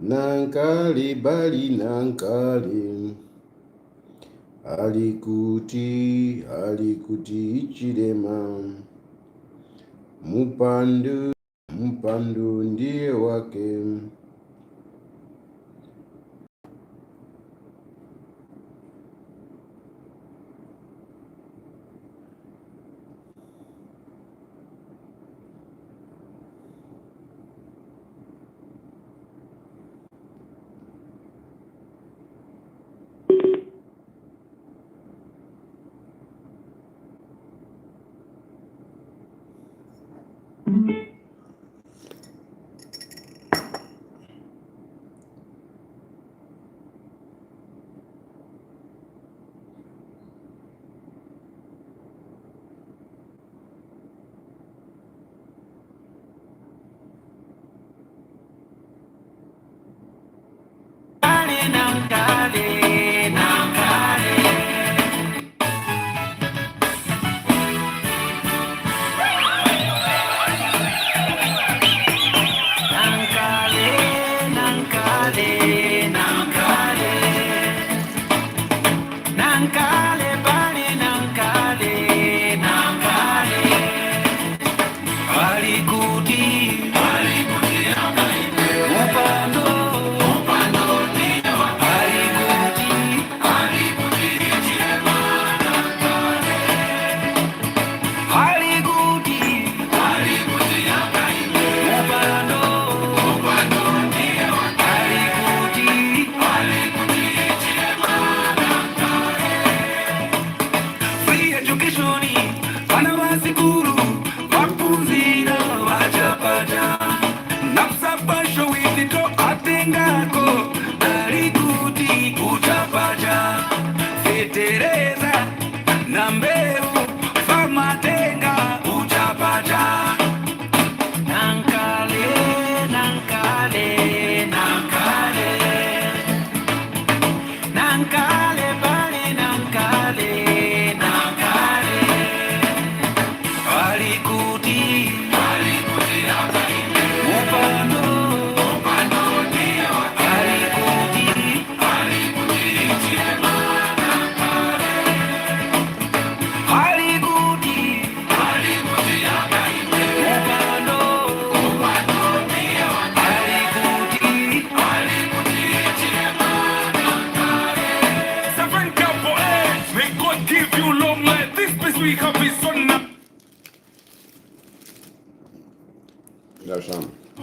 Nankali bali nankali alikuti ichilema mupandu ndiye wake.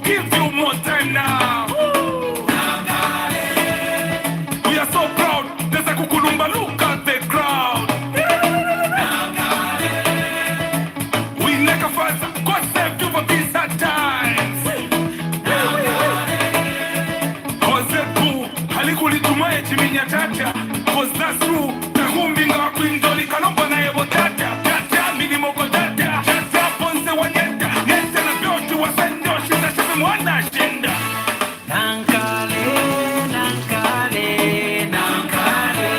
Give you more time now. We are so proud. There's a kukulumba, look at the crowd. We make a fuss. God save you for these hard times. Ozeku, halikuli tumaye chiminya tata. Cause that's true. Takumbinga wa kwindoli kanopa na yebo tata. Tata, minimo ko tata. Tata, ponse wanyeta. Nete na biotu wa sendo. Shina shefe mwana shenda. Nankale, nankale, nankale.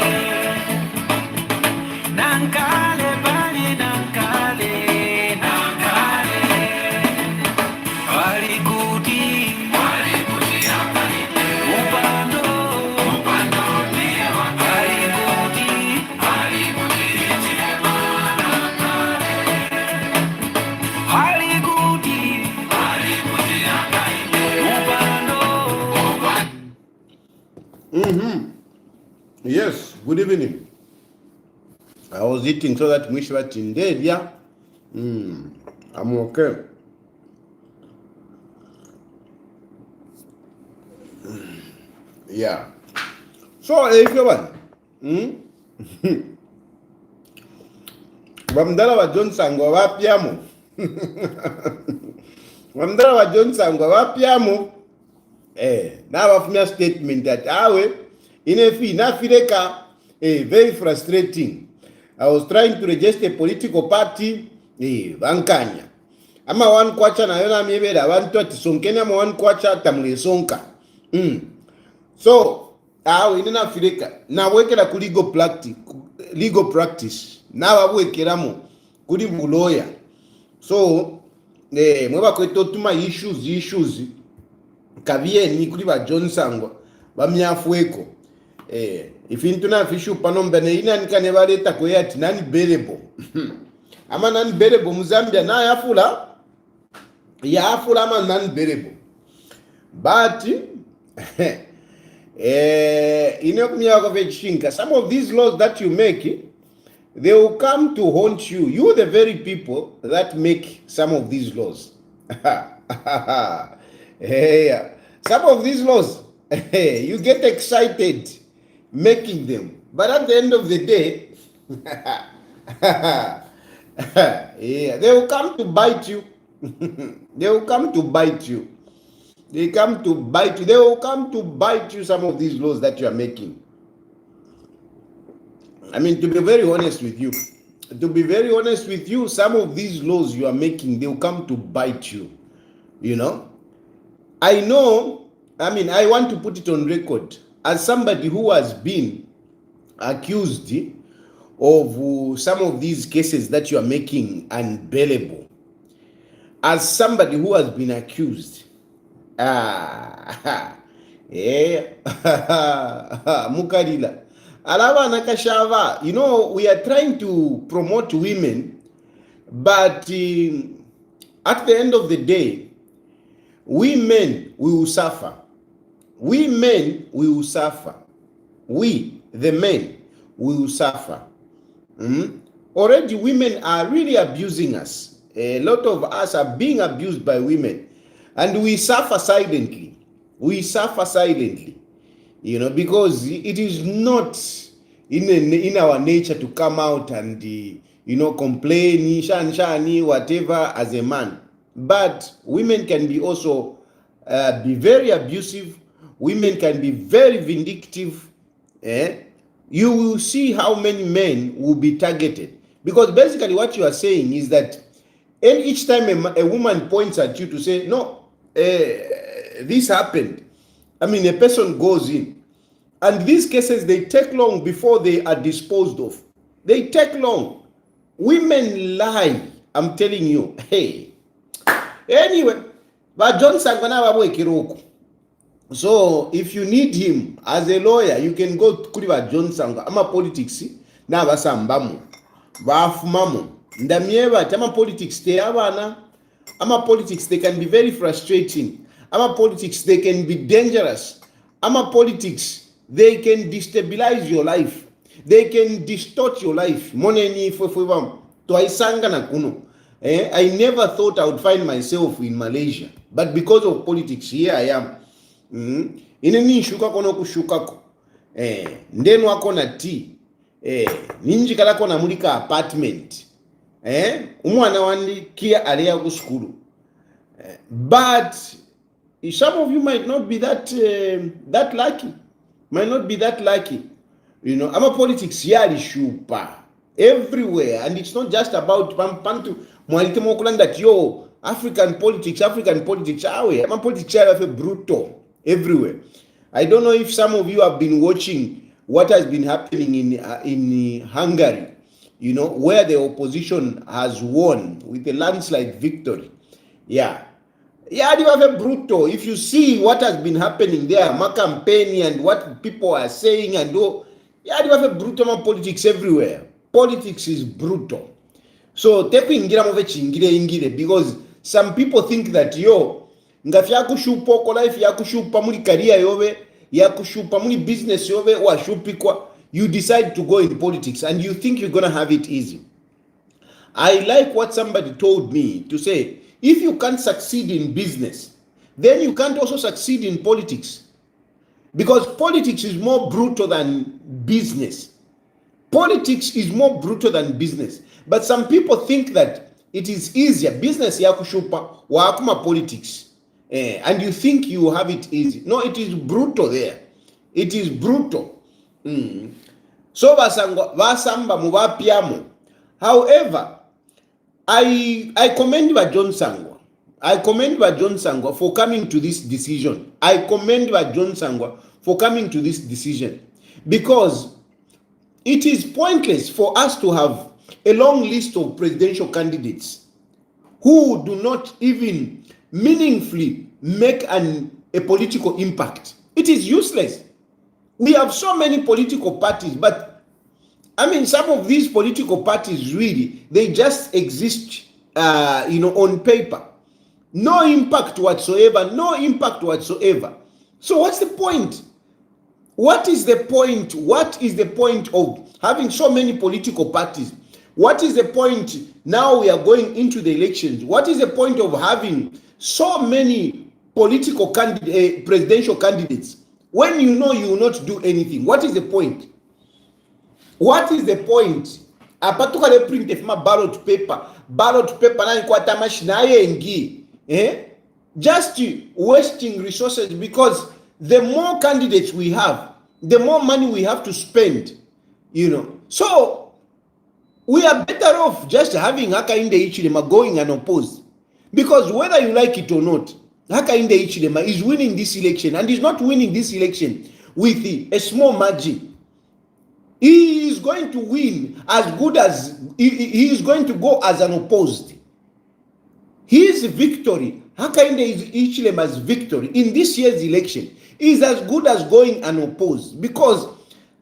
Nankale, bali nankale, nankale. Walikuti, walikuti hapani. Upando, upando ndiye wakali. Walikuti, walikuti chema nankale. Walikuti, walikuti hapani. Upando, upando. Yes, good evening. I was eating so that Mishwa Tindelia. I'm okay. Yeah. So, if you want, Wamdala wa John Sangwa wapiamo. Wamdala wa John Sangwa wapiamo. Now I've made a statement that awe inafireka very frustrating. I was trying to register a political party bankanya. Ama one kwacha na yona mibeda wantu ati sonkenya ama one kwacha tamule sonka. So awe inafireka na wekera ku legal practice. Na wabwekeramo kuri buloya. So mweba kweto tuma issues kavieni kuri ba John Sangwa bamyafueko ifintu na fishu panombe ne ina nikane baleta ko yati nani berebo ama nani berebo Muzambia na yafula ama nani berebo but some of these laws that you make, they will come to haunt you. You, the very people that make some of these laws. Hey, some of these laws, you get excited making them. But at the end of the day, yeah, they will come to bite you. They will come to bite you. They come to bite you. They will come to bite you, some of these laws that you are making. I mean, to be very honest with you, some of these laws you are making, they will come to bite you. You know? I know, I mean, I want to put it on record as somebody who has been accused of some of these cases that you are making unbailable. As somebody who has been accused, Mukarila. Alava nakashava. You know, we are trying to promote women, but at the end of the day, we men, we will suffer. We men, we will suffer. We, the men, we will suffer. Already women are really abusing us. A lot of us are being abused by women. And we suffer silently. We suffer silently. You know, because it is not in our nature to come out and, complain, shani, whatever, as a man. But women can be also be very abusive. Women can be very vindictive. You will see how many men will be targeted. Because basically what you are saying is that each time a woman points at you to say, no, this happened. I mean, a person goes in. And these cases, they take long before they are disposed of. They take long. Women lie. I'm telling you. Hey. Anyway, but John Sangwana Babu Kiroko. So if you need him as a lawyer, you can go to Kuriba John Sangwa. I'm a politics. Na basambamu. Bafumamu. Ndamieva tama politics te abana. Ama politics, they can be very frustrating. Ama politics, they can be dangerous. Ama politics, they can destabilize your life. They can distort your life. Moneni fofwam. Twaisanga na kuno. I never thought I would find myself in Malaysia. But because of politics, here I am. Ineni shuka kono kushukako. Ndenu wako na tea. Ninji kalako na mulika apartment. Umwana wandi kia alea ku skulu. But some of you might not be that lucky. Might not be that lucky. You know, ama politics yali shupa everywhere, and it's not just about pampantu mwalite mokulanda that yo African politics awe ama politics yali brutal everywhere. I don't know if some of you have been watching what has been happening in Hungary. You know, where the opposition has won with a landslide victory. Yeah, they have brutal. If you see what has been happening there, my campaign and what people are saying and do, they have brutal politics everywhere. Politics is brutal. So because some people think that ngafyakushupa ko life yakushupa muri career yobe yakushupa muri business yobe washupikwa. You decide to go in politics and you think you're going to have it easy. I like what somebody told me to say, if you can't succeed in business, then you can't also succeed in politics. Because politics is more brutal than business. Politics is more brutal than business. But some people think that it is easier. Business yakushupa wa akuma politics. And you think you have it easy. No, it is brutal there. It is brutal. So basamba mubapiamo. However, I commend John Sangwa. I commend John Sangwa for coming to this decision. I commend John Sangwa for coming to this decision, because it is pointless for us to have a long list of presidential candidates who do not even meaningfully make a political impact. It is useless. We have so many political parties, but I mean, some of these political parties really, they just exist, on paper. No impact whatsoever, no impact whatsoever. So what's the point? What is the point? What is the point of having so many political parties? What is the point now we are going into the elections? What is the point of having so many political presidential candidates when you know you will not do anything? What is the point? What is the point? Apatuka le print of my ballot paper na ikwata machine yengi. Just wasting resources, because the more candidates we have, the more money we have to spend, So we are better off just having Hakainde Hichilema going unopposed, because whether you like it or not, Hakainde Hichilema is winning this election, and he's not winning this election with a small margin. He is going to win as good as he is going to go as unopposed. His victory, Hakainde Hichilema's victory in this year's election, is as good as going unopposed. Because,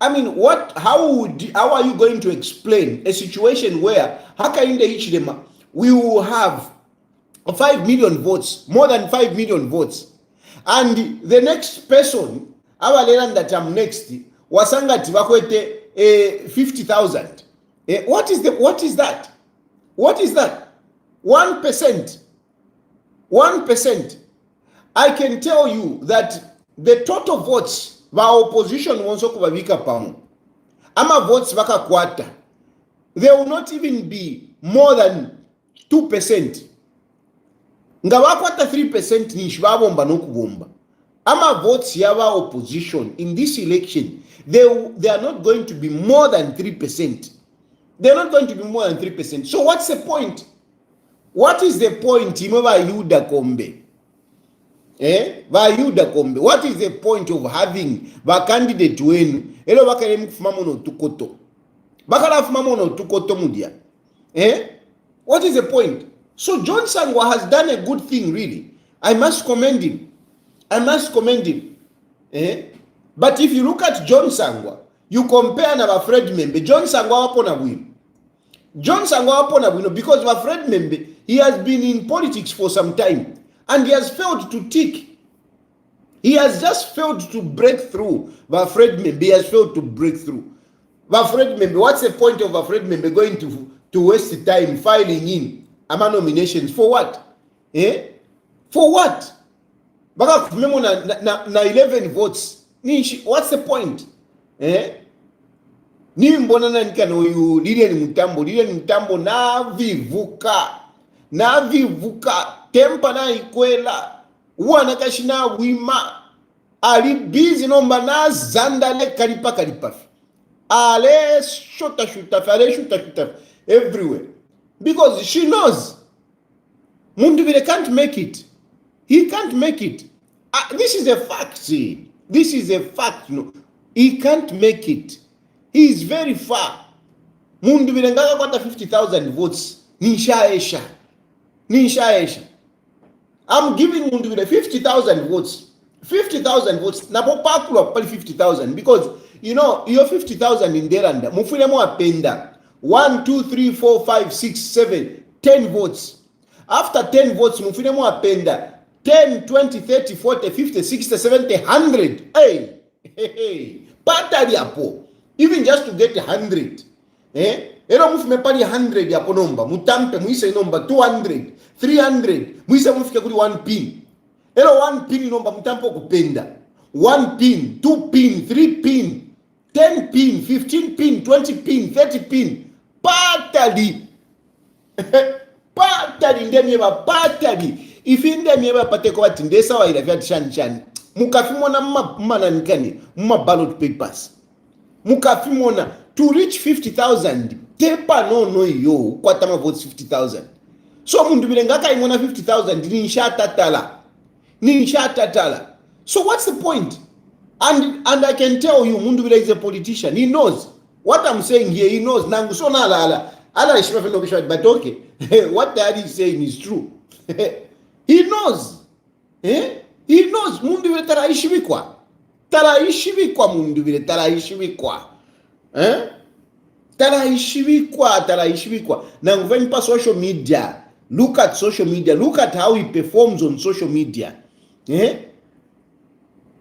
I mean, how are you going to explain a situation where Hakainde Hichilema will have 5 million votes, more than 5 million votes, and the next person, our land that I'm next, wasangati bakwete 50,000. What is that? What is that? 1%. 1%. I can tell you that the total votes by opposition wonso kubabika pamo. Ama votes baka kwata. They will not even be more than 2%. Ngawa kwata 3% ni shibabomba no kubomba. Ama votes yaba opposition in this election, they are not going to be more than 3%. They're not going to be more than 3%. So what's the point? What is the point? What is the point of having a candidate when what is the point? So John Sangwa has done a good thing, really. I must commend him. But if you look at John Sangwa, you compare na Fred Membe, John Sangwa wapo na win. Because Fred Membe, he has been in politics for some time and he has failed to tick. He has just failed to break through. Fred Membe has failed to break through. Fred Membe, what's the point of Fred Membe going to waste time filing in nominations for what? For what? Baka kumemo na 11 votes. What's the point? Ni mbona na nikano yu Lilian Mutambo na vivuka tempa na ikwela wana kashina wima ali busy nomba na zandale kalipa ale shota everywhere, because she knows Mundubile can't make it. He can't make it. This is a fact. See, this is a fact. He can't make it. He is very far. Mundubile ngaka kwata 50,000 votes. Nishaesha. I'm giving Mundubile 50,000 votes. 50,000 votes. Napo pakula pali 50,000, because your 50,000 in Deranda. Mufile mo apenda 1, 2, 3, 4, 5, 6, 7, 10 votes. After 10 votes, mufile mo apenda 10, 20, 30, 40, 50, 60, 70, 100. Hey. Pata yapo. Even just to get 100. Ero mufume pali 100 yapo nomba. Mutampe muise nomba 200, 300. Muise mufike kuli 1 pin. Ero 1 pin nomba mutampo kupenda. 1 pin, 2 pin, 3 pin, 10 pin, 15 pin, 20 pin, 30 pin. Patali. Patali ndemyeba patali. Ifinde myeba pateko bati ndesa wa ila chani. Mukafimona mma nikani mma ballot papers. Mukafimona to reach 50,000 tepa no yo kwata ma votes 50,000. So Mundubile ngaka imona 50,000 nishatatala. So what's the point? And I can tell you Mundubile is a politician. He knows what I'm saying here. He knows nangu so nalala But okay, what daddy is saying is true. He knows. He knows. Mundu vile taraishibikwa. Taraishibikwa mundu vile taraishibikwa. Taraishibikwa. Now when pa social media, look at social media. Look at how he performs on social media.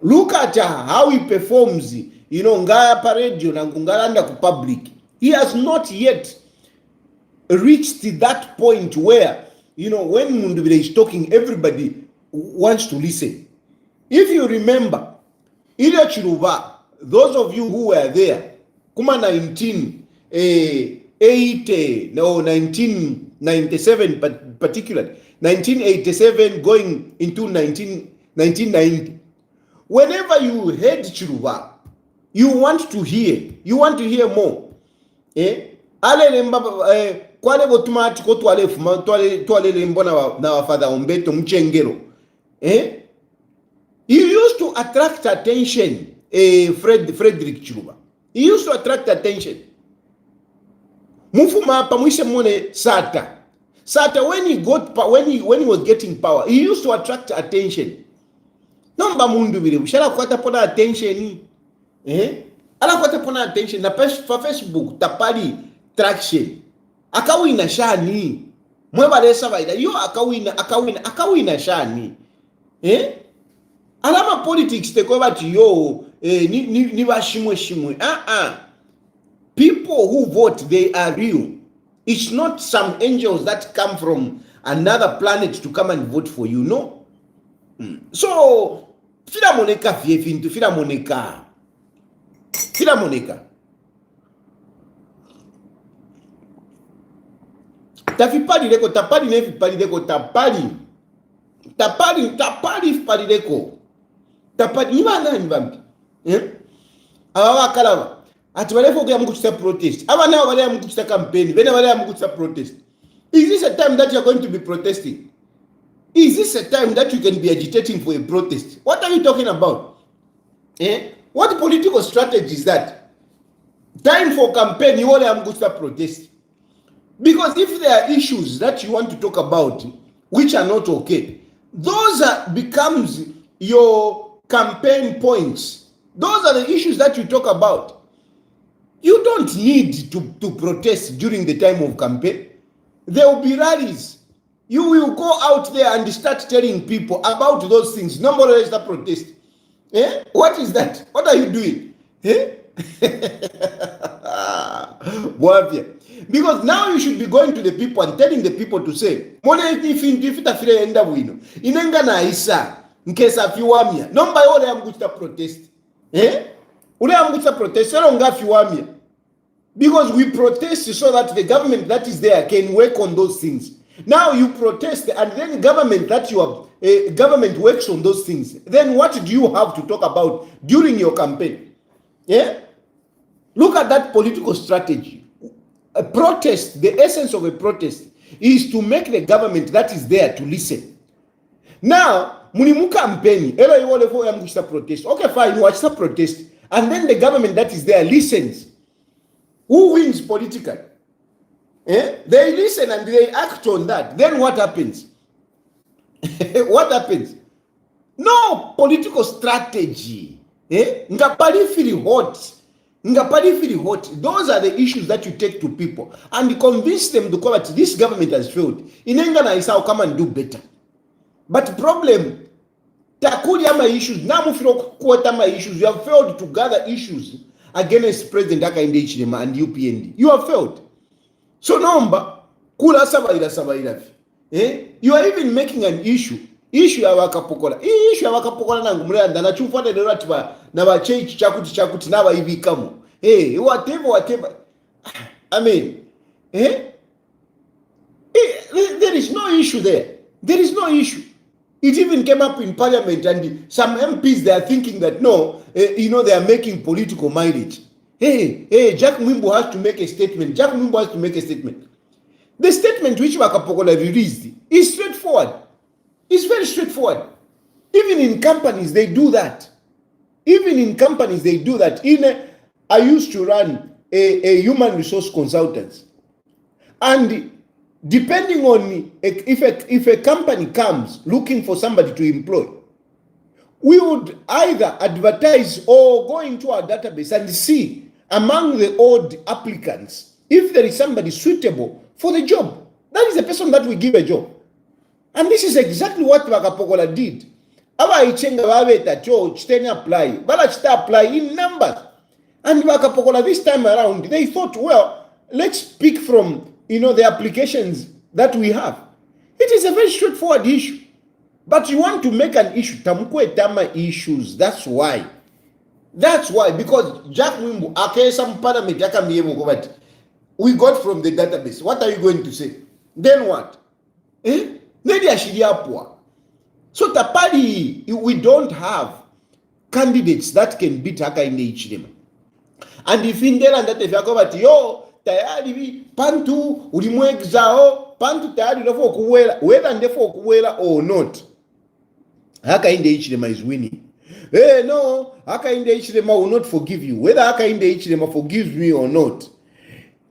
Look at how he performs. Ngaya pa radio na ngalanda ku public. He has not yet reached that point where, when Mundubile is talking, everybody wants to listen. If you remember, Ida Chiruba, those of you who were there, Kuma 1997 particularly, 1987 going into 1990, whenever you heard Chiruba, you want to hear more. Kwale botumati ko twale lembo na Father Umbeto Mchengero. He used to attract attention, Frederick Chiruba. He used to attract attention. Mufuma pamwishe mone Sata, when he was getting power, he used to attract attention. Nomba mundu bile ushala kwata pona attention. Ala kwata pona attention na Facebook tapali traction. Akawina shani. Mweba lesa vaida. Yo akawina shani. Alama politics teko bati yo ni shimwe. People who vote, they are real. It's not some angels that come from another planet to come and vote for you, no? So, Filamoneka fiefintu, Filamoneka. Tapali nibambi. Awa kalava. Ati wale foku ya mkutusa protest. Awa na wale ya mkutusa campaign. Vene wale ya mkutusa protest. Is this a time that you are going to be protesting? Is this a time that you can be agitating for a protest? What are you talking about? What political strategy is that? Time for campaign, you wale ya mkutusa protest. Because if there are issues that you want to talk about which are not okay, those becomes your campaign points. Those are the issues that you talk about. You don't need to protest during the time of campaign. There will be rallies. You will go out there and start telling people about those things. Nobody is a protest. What is that? What are you doing? Because now you should be going to the people and telling the people to say, because we protest so that the government that is there can work on those things. Now you protest and then government works on those things. Then what do you have to talk about during your campaign? Look at that political strategy. A protest, the essence of a protest is to make the government that is there to listen. Now, munimu campaign, protest. Okay, fine, watch the protest. And then the government that is there listens. Who wins politically? They listen and they act on that. Then what happens? What happens? No political strategy. Ngapali feel hot. Those are the issues that you take to people and convince them to call it. This government has failed. Inengana is how come and do better. But problem, takuli ama issues, namufiro kuota ma issues. You have failed to gather issues against President Hakainde Hichilema and UPND. You have failed. So number, kula sabaira. You are even making an issue ya wakapokola. Issue ya wakapokola nangu mreanda na chufane deratiba na wa change chakuti na wa hivi kamu. Whatever. I mean, there is no issue there. There is no issue. It even came up in parliament and some MPs, they are thinking that no, they are making political mileage. Jack Mwimbo has to make a statement. The statement which Wakapokola released is straightforward. It's very straightforward. Even in companies, they do that. I used to run a human resource consultants. And depending on if a company comes looking for somebody to employ, we would either advertise or go into our database and see among the old applicants if there is somebody suitable for the job. That is the person that we give a job. And this is exactly what Vakapokola did. Abaichenga babeta cho chiteni apply. Bala chita apply in numbers. And Vakapokola this time around, they thought, well, let's pick from the applications that we have. It is a very straightforward issue. But you want to make an issue, tamkwe tama issues. That's why. Because Jack Wimbo, some parliament, we got from the database. What are you going to say? Then what? So Tapali, we don't have candidates that can beat Hakainde Hichilema. And if in there and that if you go back, yo, tayari pantu ulimwegzao, pantu tayari nafo kuwela, whether ndefo kuwela or not, Hakainde Hichilema is winning. Hey, no, Hakainde Hichilema will not forgive you. Whether Hakainde Hichilema forgives me or not,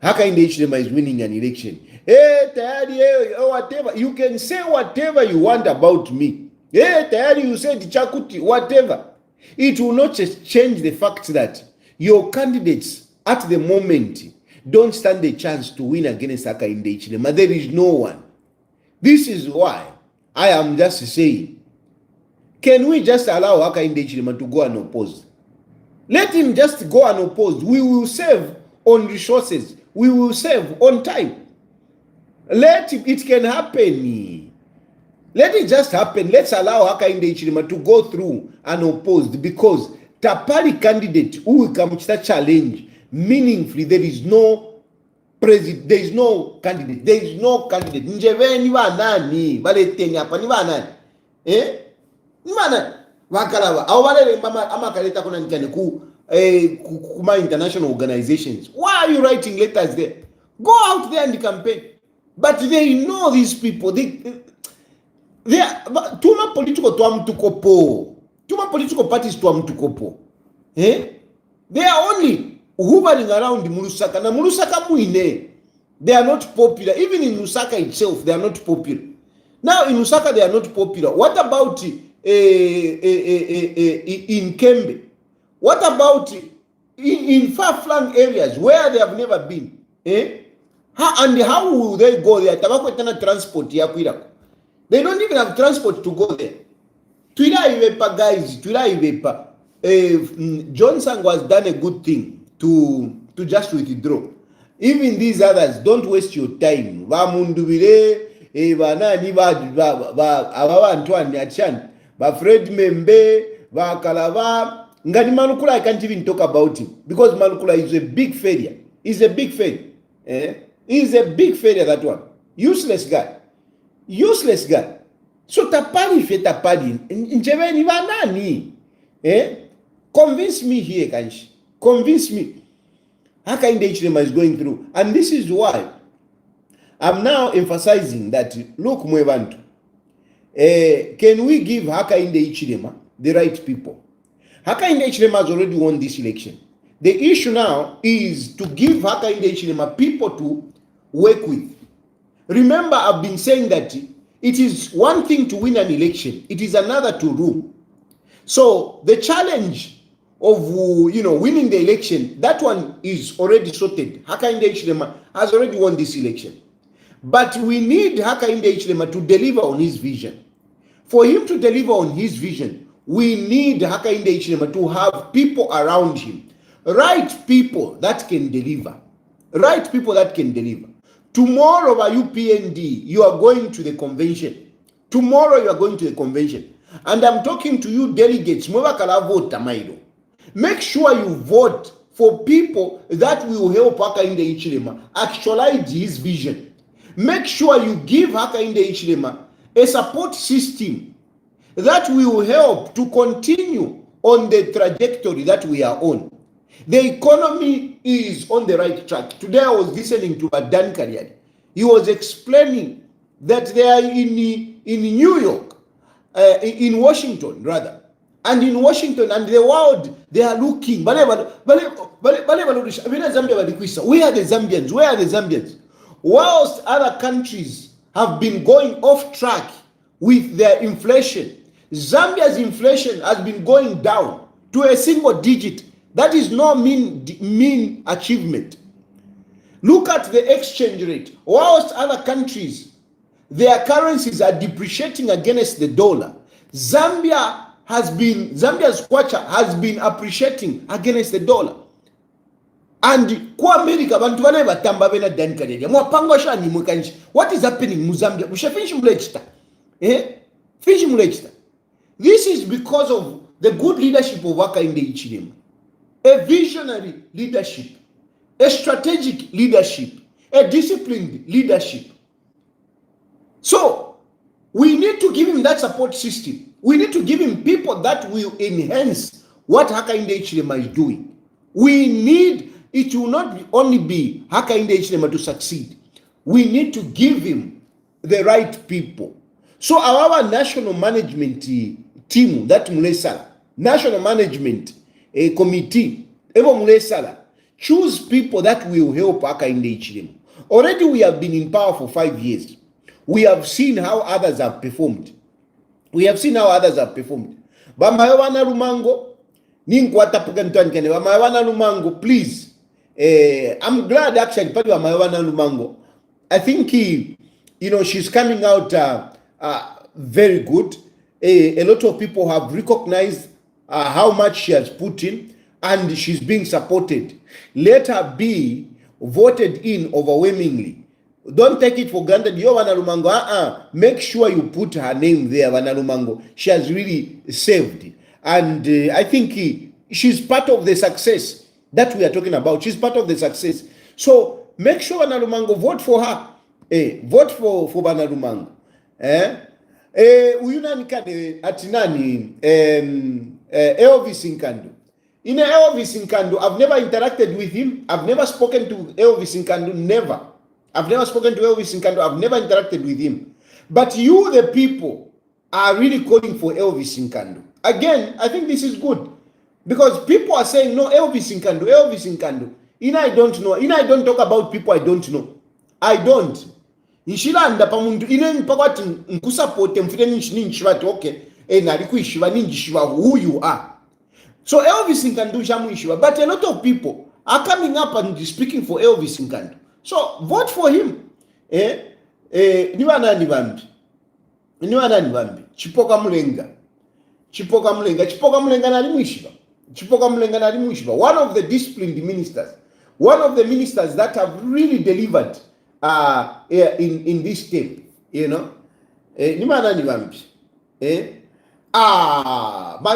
Hakainde Hichilema is winning an election. Hey, tayari, whatever. You can say whatever you want about me. Hey, tayari, you said Chakuti, whatever. It will not just change the fact that your candidates at the moment don't stand a chance to win against Hakainde Hichilema. There is no one. This is why I am just saying, can we just allow Hakainde Hichilema to go unopposed? Let him just go unopposed. We will save on resources. We will save on time. It can happen. Let it just happen. Let's allow Hakainde Hichilema to go through unopposed, because Tapali candidate who will come to that challenge meaningfully, there is no president, there is no candidate. There is no candidate. Njeve ni nani? Bale tengi hapa ni nani? Ni nani? Wakalawa. Awale mama amakaleta kuna nikane kuma international organizations. Why are you writing letters there? Go out there and campaign. But they know these people. They are tuma political tuamtukopo. Tuma political parties tuamtukopo. They are only hovering around Lusaka. Na Lusaka muine. They are not popular. Even in Lusaka itself, they are not popular. Now in Lusaka, they are not popular. What about in Kembe? What about in far-flung areas where they have never been? And how will they go there? Transport. They don't even have transport to go there. Guys, Johnson has done a good thing to just withdraw. Even these others, don't waste your time. Fred Membe, Kalava. Ngani Manukula, I can't even talk about him, because Manukula is a big failure. He's a big failure. He's a big failure, that one. Useless guy. So Tapali fe Tapali. Njeve ni nani? Convince me here, Kanshi. Convince me. Hakainde Hichilema is going through. And this is why I'm now emphasizing that, look, Mwebantu, can we give Hakainde Hichilema the right people? Hakainde Hichilema has already won this election. The issue now is to give Hakainde Hichilema people to work with. Remember, I've been saying that it is one thing to win an election. It is another to rule. So the challenge of winning the election, that one is already sorted. Hakainde Hichilema has already won this election. But we need Hakainde Hichilema to deliver on his vision. For him to deliver on his vision, we need Hakainde Hichilema to have people around him. Right people that can deliver. Right people that can deliver. Tomorrow by UPND, you are going to the convention. Tomorrow you are going to the convention. And I'm talking to you delegates. Make sure you vote for people that will help Hakainde Hichilema actualize his vision. Make sure you give Hakainde Hichilema a support system that will help to continue on the trajectory that we are on. The economy is on the right track. Today I was listening to Dan Kariadi. He was explaining that they are in New York, in Washington rather, and in Washington and the world, they are looking. Where are the Zambians? Where are the Zambians? whilst other countries have been going off track with their inflation, Zambia's inflation has been going down to a single digit. That is no mean achievement. Look at the exchange rate. Whilst other countries, their currencies are depreciating against the dollar, Zambia's kwacha has been appreciating against the dollar. And kwa America bantu bana batamba bena dan kadelia mwapangwa shani mwekanchi. What is happening in Zambia? Mushafinshi mulechita. Finshi mulechita. This is because of the good leadership of Hakainde Hichilema. A visionary leadership, a strategic leadership, a disciplined leadership. So we need to give him that support system. We need to give him people that will enhance what Hakainde Hichilema is doing. We need, it will not only be Hakainde Hichilema to succeed. We need to give him the right people. So our national management team, that Mulesala, national management committee, Evo Mulesala, choose people that will help Hakainde Hichilema. Already we have been in power for 5 years. We have seen how others have performed. Bamayawana Lumango, Ninkwatapukan Tankane, Bamayawana Lumango, please. I'm glad actually, Bamayawana Lumango. I think she's coming out very good. A lot of people have recognized how much she has put in, and she's being supported. Let her be voted in overwhelmingly. Don't take it for granted. Yo Wanalumango, make sure you put her name there, Wanalumango. She has really saved. And I think she's part of the success that we are talking about. She's part of the success. So make sure Wanalumango vote for her. Vote for Wanalumango. Uyunani kade atinani Elvis Nkando. In Elvis Nkando, I've never interacted with him. I've never spoken to Elvis Nkando. Never. I've never spoken to Elvis Nkando. I've never interacted with him. But you, the people, are really calling for Elvis Nkando. Again, I think this is good. Because people are saying, no, Elvis Nkando. I don't know. I don't talk about people I don't know. I don't. Nishilanda pamundu ine mpakati nkusapote mfite ninshibati okay nalikuishiba ninjishiba who you are. So Elvis Nkando jamuishiba, but a lot of people are coming up and speaking for Elvis Nkando. So vote for him. Niwa nani bambi Chipoka Mulenga nalimuishiba. One of the disciplined ministers, one of the ministers that have really delivered in this state, my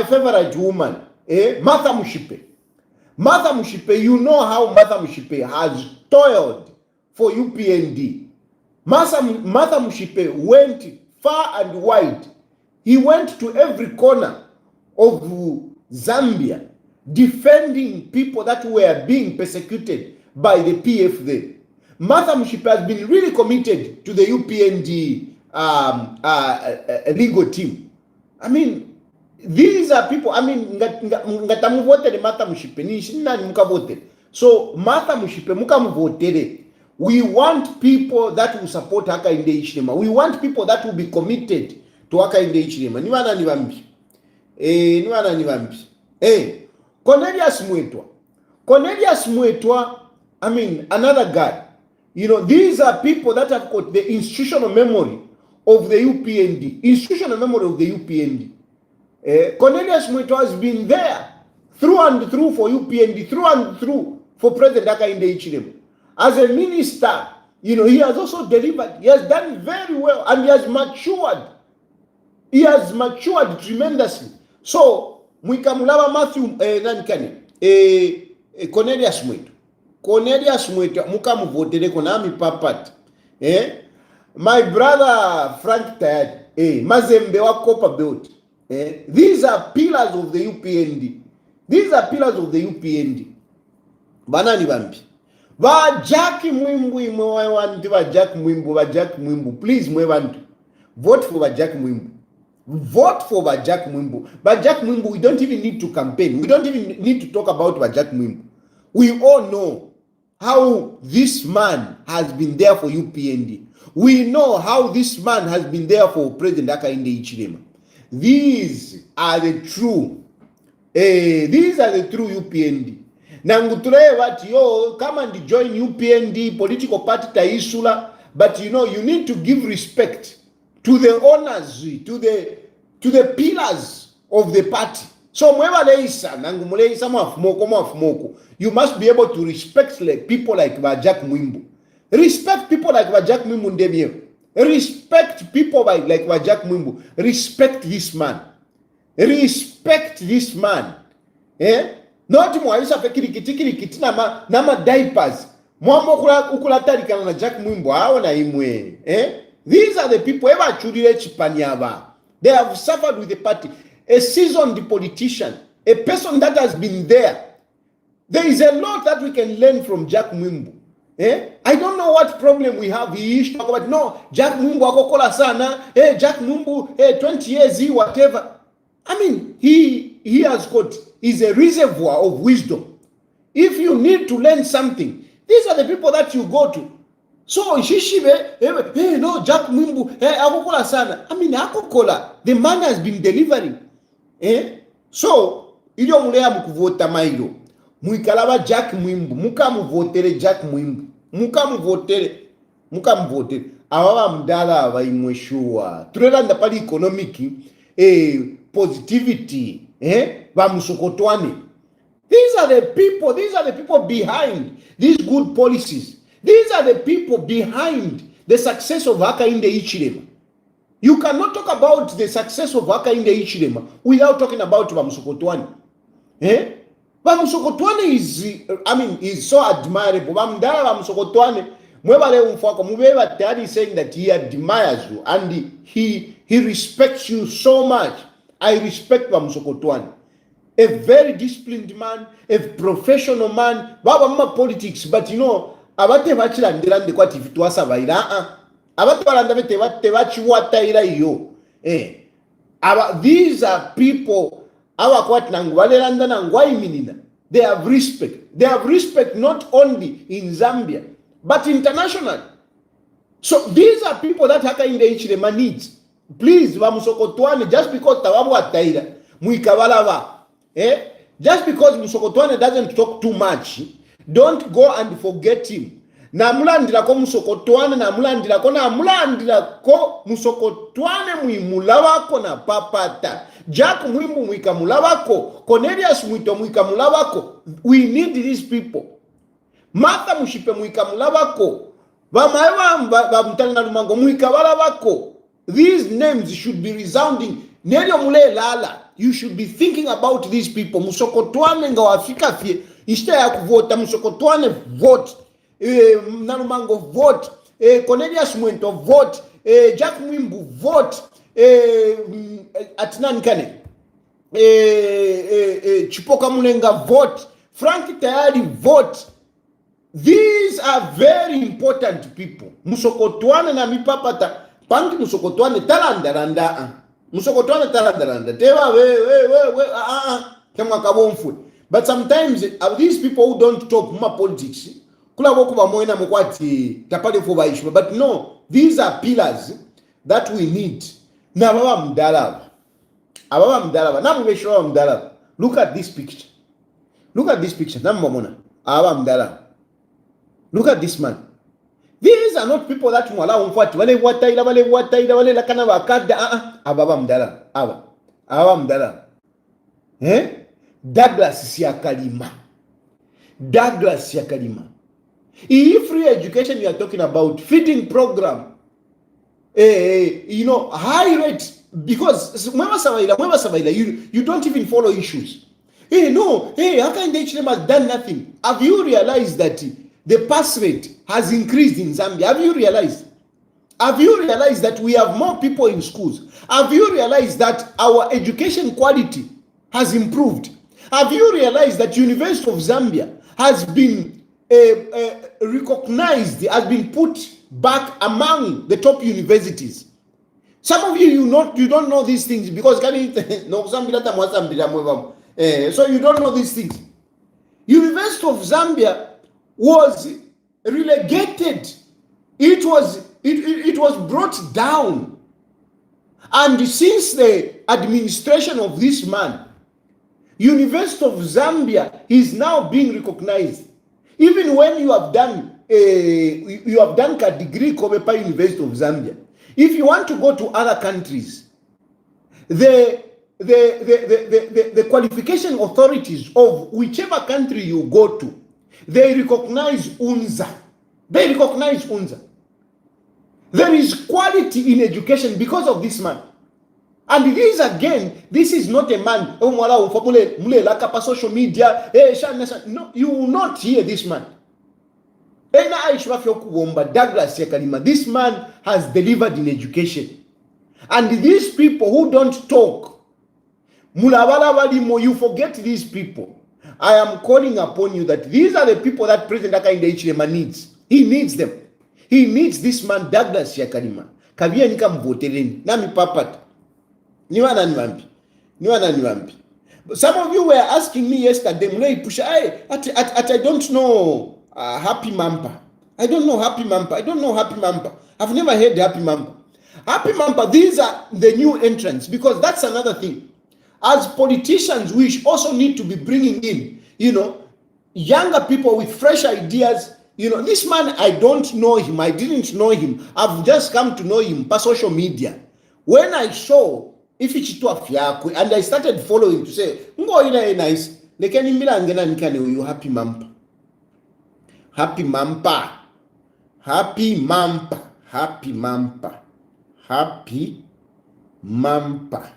favorite woman, Martha Mushipe. You know how Martha Mushipe has toiled for UPND. Martha Mushipe went far and wide. He went to every corner of Zambia defending people that were being persecuted by the PF there. Martha Mushipe has been really committed to the UPND legal team. I mean, these are people, I mean, ngatamuvote Martha Mushipe, nishina mukavote. So Martha Mushipe mukamuvote. We want people that will support Hakainde Hichilema. We want people that will be committed to Hakainde Hichilema. Niwana nivambi. Cornelius Mwetwa, I mean, another guy. These are people that have got the institutional memory of the UPND. Cornelius Mwetwa has been there through and through for UPND, through and through for President Hakainde Hichilema. As a minister, he has also delivered. He has done very well, and he has matured. He has matured tremendously. So, Mwikamulaba Matthew Cornelius Mwetwa mukamuvotere konami papat. My brother Frank Tayad, Mazembe wa Copper Belt. These are pillars of the UPND. Banani bambi. Vajaki Mwimbu mwewantu, Vajaki Mwimbu. Please mwewantu. Vote for Vajaki Mwimbu. Vajaki Mwimbu, we don't even need to campaign. We don't even need to talk about Vajaki Mwimbu. We all know how this man has been there for UPND. We know how this man has been there for President Hakainde Hichilema. These are the true UPND. Nangutule what yo come and join UPND political party taisula, but you know you need to give respect to the owners, to the pillars of the party. So you must be able to respect people like Jack Mwimbu. Respect people like Jack Mwimbu Ndebie. Respect people like Jack Mwimbu. Respect this man. Respect this man. Not mwaisha fikiri nama diapers. Mwambo ukulatarikana na Jack Mwimbu haona imwe. These are the people ever chudile chipanyaba. They have suffered with the party. A seasoned politician, a person that has been there. There is a lot that we can learn from Jack Mwimbu. I don't know what problem we have. He used to talk about, no, Jack Mwimbu akokola sana. Jack Mwimbu, 20 years, whatever. I mean, he has got, he's a reservoir of wisdom. If you need to learn something, these are the people that you go to. So, Shishibe, no, Jack Mwimbu, akokola sana. I mean, akokola. The man has been delivering. So, ilio mulea mkuvota mailo. Muikalaba Jack Mwimbu. Muka muvotere Jack Mwimbu. Muka muvotere. Awawa mdala awa imweshua. Turela ndapali economic positivity. Bamusokotwane. These are the people behind these good policies. These are the people behind the success of Hakainde Hichilema. You cannot talk about the success of Hakainde Hichilema without talking about Bamusokotwane. Bamusokotwane is so admirable. Bamdala Bamusokotwane, mwebale umfwako, mwebale tayari saying that he admires you and he respects you so much. I respect Bamusokotwane. A very disciplined man, a professional man. Baba mama politics, but you know, abate bachila ndirande kwa tivitu wasabaira. Abate balanda bete bachi wataira iyo. These are people. They have respect. They have respect not only in Zambia, but international. So these are people that Hakainde Hichilema needs. Please, Bamusokotwane, just because tawabu ataira, muikabalava. Just because Musokotwane doesn't talk too much, don't go and forget him. Namulandira ko Musokotwane, namulandira ko Musokotwane muimula wako na papata. Jack Mwimbu mwikamula wako, Cornelius Mwito mwikamula wako. We need these people. Martha Mushipe mwikamula wako. Bamutali na Lumango mwikabala wako. These names should be resounding. Nelio mule lala. You should be thinking about these people. Musokotwane nga wafika fie. Ishte ya kuvota. Musokotwane vote. Nalumango vote. Cornelius Mwito vote. Jack Mwimbu vote. Atinani kane. Chipoka Mulenga vote. Frank Tayari vote. These are very important people. Musokotwane na mipapata. Pangi Musokotwane talandaranda. Musokotwane talandaranda. Tewa Kema kabonfu. But sometimes these people who don't talk politics, kula boku ba moena mkwati tapale for baishwa. But no, these are pillars that we need. Na baba mdalaba. Ababa mdalaba. Na mweshwa mdalaba. Look at this picture. Look at this picture. Na mbamona. Ababa mdalaba. Look at this man. These are not people that mwala umfati. Wale wataila lakana wakada. Ababa mdalaba. Ababa mdalaba. Douglas Siakalima. Douglas Siakalima. If free education you are talking about, feeding program, high rate, because you don't even follow issues. Hakainde Hichilema has done nothing. Have you realized that the pass rate has increased in Zambia? Have you realized? Have you realized that we have more people in schools? Have you realized that our education quality has improved? Have you realized that University of Zambia has been recognized, has been put back among the top universities? Some of you don't know these things because so you don't know these things. University of Zambia was relegated. It was brought down. And since the administration of this man, University of Zambia is now being recognized. Even when you have done a degree Kobepa University of Zambia, if you want to go to other countries, the qualification authorities of whichever country you go to, they recognize UNZA. They recognize UNZA. There is quality in education because of this man. And this again, this is not a man, social media, no, you will not hear this man. This man has delivered in education. And these people who don't talk, you forget these people. I am calling upon you that these are the people that President Hakainde Hichilema needs. He needs them. He needs this man, Douglas Yakalima. Kavia nika mvotereni. Nami papat. Niwana niwambi. Some of you were asking me yesterday, I don't know Happy Mampa. I don't know Happy Mampa. I've never heard Happy Mampa. Happy Mampa, these are the new entrants, because that's another thing. As politicians, we also need to be bringing in, younger people with fresh ideas. This man, I don't know him. I didn't know him. I've just come to know him by social media. When I saw if it's and I started following to say, nice. You Happy Mampa. Happy Mampa. Happy Mampa. Happy Mampa. Happy Mampa.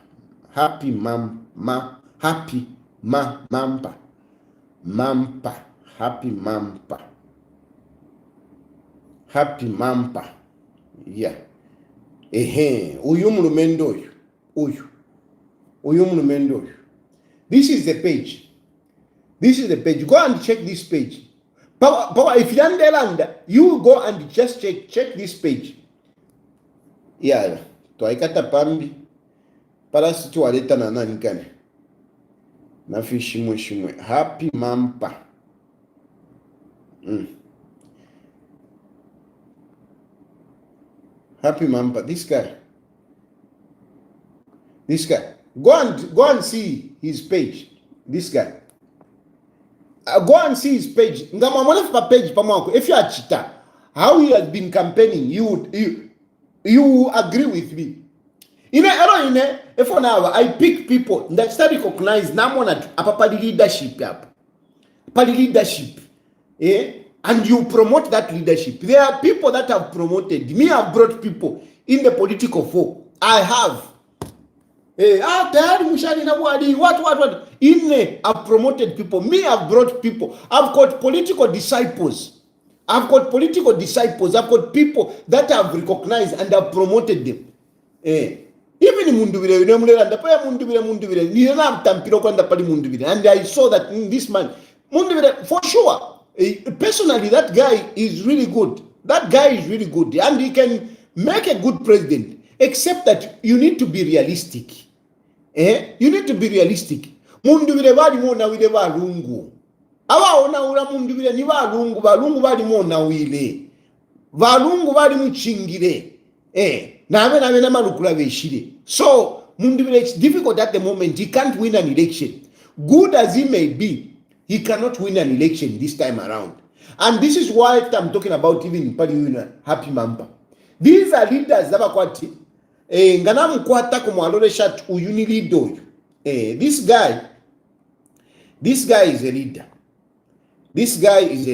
Happy Mampa. Happy Mampa. Mampa. Happy Mampa. Happy Mampa. Yeah. Uyu mlumendo uyu. This is the page. Go and check this page. If you understand, you go and just check this page. Yeah. Twaikata pambi. Para situ waleta na nani kane. Na shimwe. Happy Mampa. Happy Mampa. This guy. Go and see his page. This guy. Go and see his page. If you are cheater, how he has been campaigning, you agree with me. If I pick people that start recognize leadership. And you promote that leadership. There are people that have promoted. Me, I've brought people in the political fold. I have. What? I've promoted people. Me, I've brought people. I've got political disciples. I've got people that have recognized and have promoted them. Even and I saw that this man, for sure. Personally, that guy is really good. And he can make a good president, except that you need to be realistic. You need to be realistic. Mundubire bali mona wile balungu. Abaona ula mundubire ni balungu bali mona wile. Balungu bali muchingire. Na malukula beshire. So, mundubire, it's difficult at the moment. He can't win an election. Good as he may be, he cannot win an election this time around. And this is why I'm talking about even Happy Mampa. These are leaders that are quite nganamu kwata kumwalole shat uyuni lido. This guy is a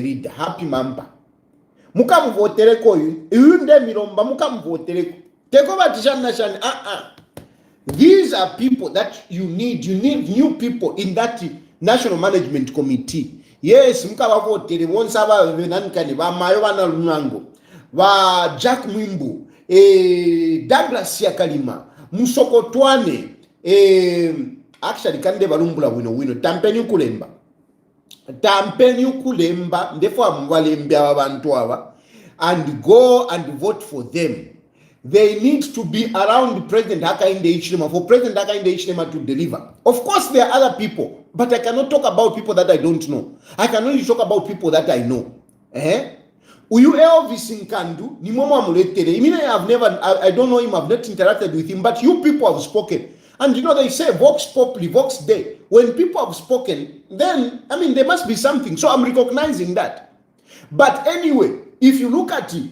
leader. Happy Mampa. Muka mvotere ko yunde miromba muka mvotere. Teko batishana shan These are people that you need. You need new people in that National Management Committee. Yes, mukabavotere wonsaba benankani ba mayo bana lunango ba Jack Mwimbu Douglas Yakalima Musokotwane actually kande balumbula wino tampeni kulemba ndefo amwalembya abantu aba and go and vote for them. They need to be around President Hakainde Hichilema for President Hakainde Hichilema to deliver. Of course, there are other people, but I cannot talk about people that I don't know. I can only talk about people that I know. Uyu Elvis Nkandu ni mama muletere. I don't know him, I've not interacted with him, but you people have spoken. And they say Vox Populi, Vox Day. When people have spoken, then, there must be something. So I'm recognizing that. But anyway, if you look at it,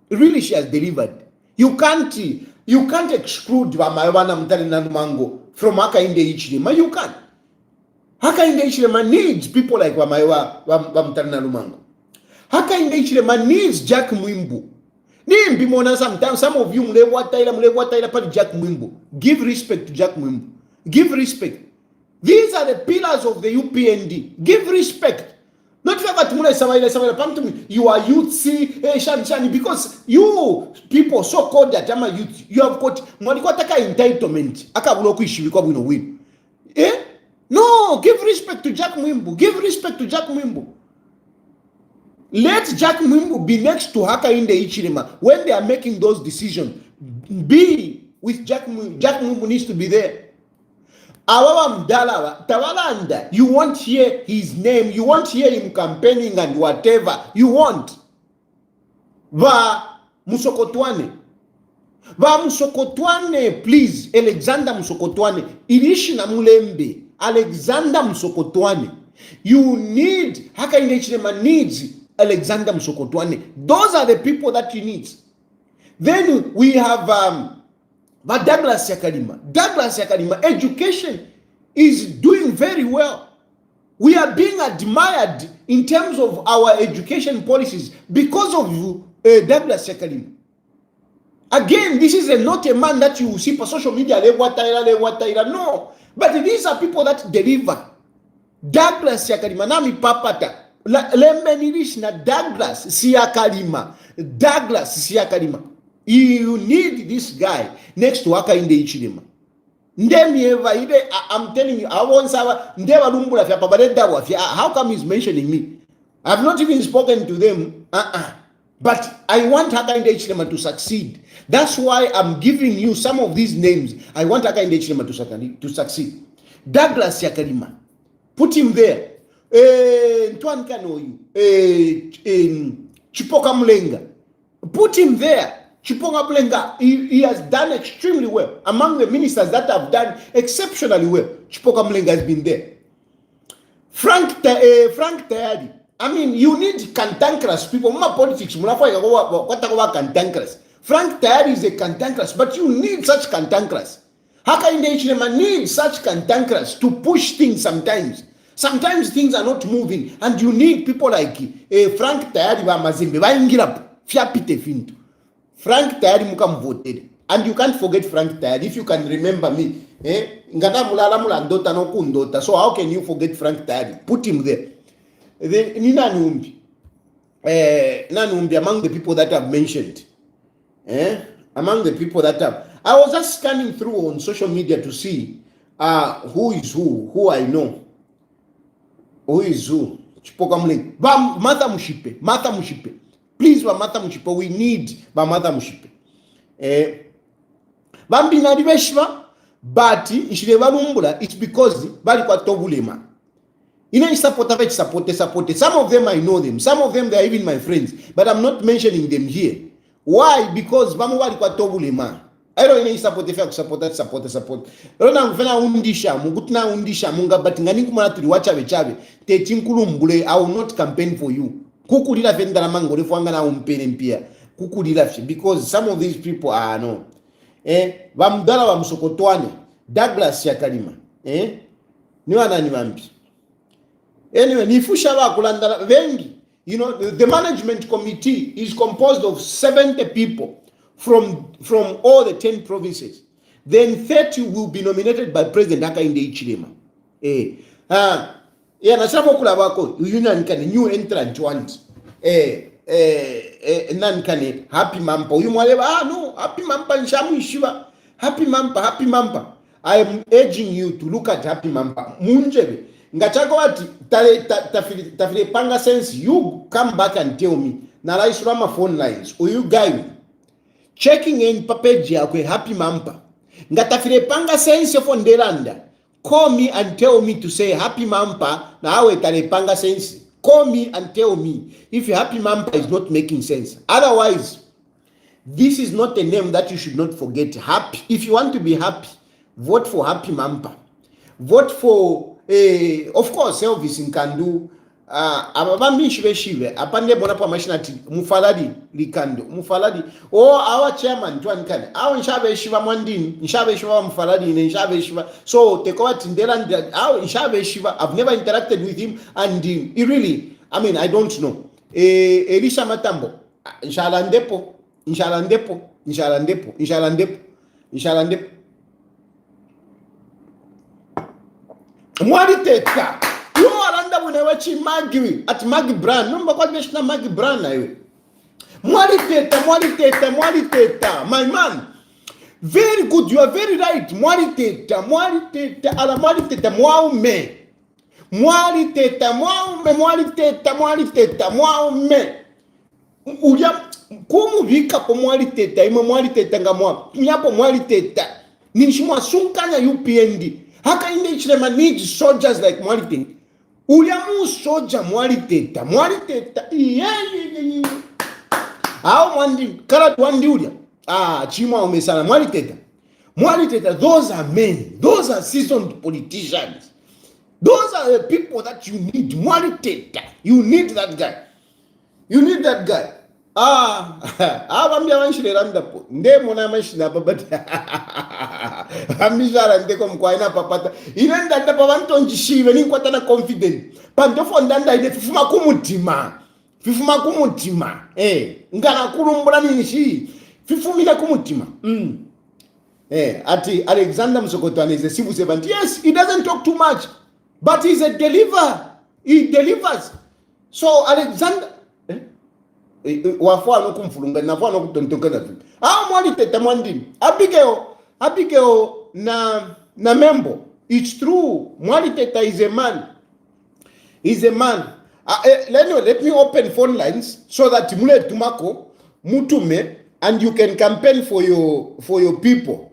really she has delivered. You can't exclude Vamayowana Mtarina Lumango from Hakainde Hichilema. You can't. Hakainde Hichilema needs people like Vamayowa Mtarina Lumango. Hakainde Hichilema needs Jack Mwimbu. Sometimes some of you but Jack Mwimbu. Give respect to Jack Mwimbu. Give respect. These are the pillars of the UPND. Give respect. Not you are youth, shani, because you people so called that I'm a youth, you have got entitlement. Win. No, give respect to Jack Mwimbu. Give respect to Jack Mwimbu. Let Jack Mwimbu be next to Hakainde Hichilema when they are making those decisions. Be with Jack Mwimbu. Jack Mwimbu needs to be there. You won't hear his name. You won't hear him campaigning and whatever. You won't. Va Musokotwane, please. Alexander Musokotwane. Irishi na Mulembe. Alexander Musokotwane. You need, Hakainde Hichilema needs Alexander Musokotwane. Those are the people that you need. Then we have but Douglas Yakalima, education is doing very well. We are being admired in terms of our education policies because of Douglas Yakalima. Again, this is not a man that you will see for social media. No, but these are people that deliver. Douglas Yakalima, nami papata. Lemenish na Douglas Siakalima. You need this guy next to Hakainde Hichilema. I'm telling you, how come he's mentioning me? I've not even spoken to them. But I want Hakainde Hichilema to succeed. That's why I'm giving you some of these names. I want Hakainde Hichilema to succeed. Douglas Yakalima, put him there. Ntwan Kanoyu, Chipoka Mlenga, put him there. Chipoka Mlenga, he has done extremely well. Among the ministers that have done exceptionally well, Chipoka Mlenga has been there. Frank Tayari. You need cantankerous people. Politics, cantankerous. Frank Tayari is a cantankerous, but you need such cantankerous. Hakainde Hichilema needs such cantankerous to push things sometimes. Sometimes things are not moving, and you need people like Frank Tayari wa Mazembe. Frank Tayari mukam voted, and you can't forget Frank Tayari if you can remember me. So how can you forget Frank Tayari? Put him there. Nanumbi among the people that I've mentioned. Among the people that I was just scanning through on social media to see who is who I know. Who is who? Chipoka Mlenga. Martha Mushipe. Please, Martha Mushipe. We need Martha Mushipe. Bambina Riveshwa, Bati, Ishlevalumbula, it's because Bali kwa Tobulema. Support. Some of them I know them. Some of them they are even my friends. But I'm not mentioning them here. Why? Because Bamu Bali kwa Tobulema. I don't know support. Rona mfena undisha, mugutna undisha, munga batingani kumana tuliwacha vechabe. Techinkulu mbule, I will not campaign for you. Kukulila fendala mango, lefuanga na umpene mpia. Kukulila fi, because some of these people are no. Vamdala wa Musokotwane, Douglas Yakalima. Niwa nani mambi. Anyway, nifusha wa kulandala vengi. The management committee is composed of 70 people. From all the 10 provinces, then 30 will be nominated by President Hakainde Hichilema. Nashapo kula wako union kane new entrant ones. Nan kane Happy Mampa. You mwaleba no Happy Mampa nshamu ishiva. Happy Mampa. I am urging you to look at Happy Mampa. Munjebe. Ngachako wati tafile panga sense. You come back and tell me. Nala isurama phone lines. Or you guy. Checking in papeji yakwe Happy Mampa. Ngatafire panga sense for ndelanda. Call me and tell me to say Happy Mampa na awe tale panga sense. call me and tell me if Happy Mampa is not making sense. Otherwise, this is not a name that you should not forget. Happy. If you want to be happy, vote for Happy Mampa. Vote for, of course, Elvis Nkandu. Ababambi shive apande bona pa machinati mufaladi likando mufaladi our chairman twankane awo nshabe shiva mwandini nshabe shiva mufaladi ne nshabe shiva so tekowa tindela awo nshabe shiva. I've never interacted with him and he really, I mean, I don't know. Elisha Matambo inshallah ndepo mwari teta yo alanda bunewe chi magi at magi brand number kwa beshna magi brand na iwe mwari teta my man, very good, you are very right. Mwari teta ala mwari teta mwaume uya kumuvika po mwari teta imo mwari teta ngamwa nyapo mwari teta nishimwa sunkanya UPND haka inde chilema need soldiers like mwari teta uya mu soldier mwari teta hao mwandi kala twandi uya chimwa umesana mwari teta those are men, those are seasoned politicians, those are the people that you need. Mwari teta, you need that guy. Abambia wanshire randapo ndemo na mashina babata amizara ndeko mkwaina papata inenda ndapa bantu njishive ninkwata na confident pandofo ndanda ine fifuma kumutima ngana kulumbula ninishi fifumila kumutima ati Alexander Msokotwane is a civil servant. Yes, he doesn't talk too much, but he's a deliver. He delivers. So Alexander wafua no kumfulunga nafua no kutontokana tu mwali teta mwandini abigeo na membo. It's true, mwali teta is a man. Let me open phone lines so that mule tumako mutume and you can campaign for your people.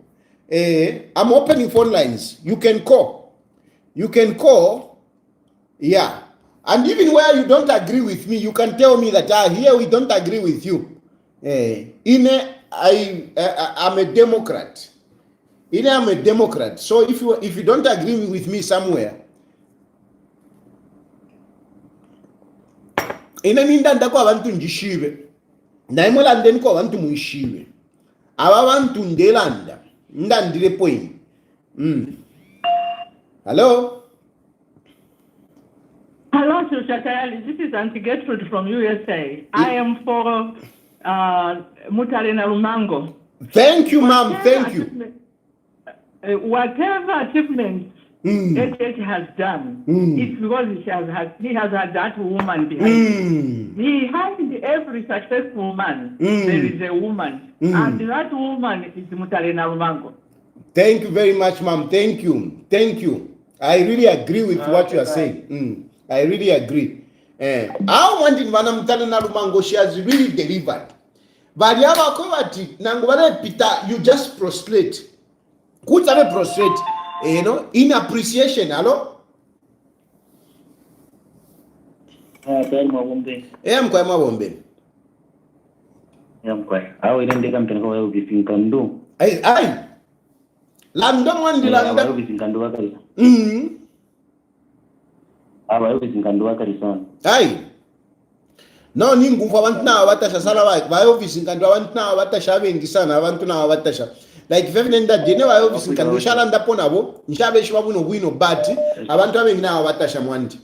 I'm opening phone lines. You can call, yeah. And even where you don't agree with me, you can tell me that here we don't agree with you. I'm a Democrat. I'm a Democrat. So if you don't agree with me somewhere, ninda ndako abantu njishive. Naimola ndenko abantu muishive. Aba bantu ndelanda. Ndandire point. Hello? Hello, Shakayali. This is Auntie Gertrude from USA. I am for Mutarena Lumango. Thank you, ma'am. Thank you. Whatever achievements HH has done, it's because he has had that woman behind him. Behind every successful man, there is a woman. And that woman is Mutarena Lumango. Thank you very much, ma'am. Thank you. I really agree with what you are saying. I really agree. I want in Vanamtana Lumango, she has really delivered. But Yama Kovati, Nangware Pita, you just prostrate. Could I prostrate? In appreciation, hello? I'm quite my wombe. I'm quite. I will then take them to go with you can do. Aye. Lambda one, the Lambda. Aye. No, Ningu want now what I shall my office in Kandwa want now what I shall be in the sun. I want to know what I shall. Like if even that dinner, I office in Kandwa shall and upon abo, in Shabesh wino bat. I want to have now what I shall want.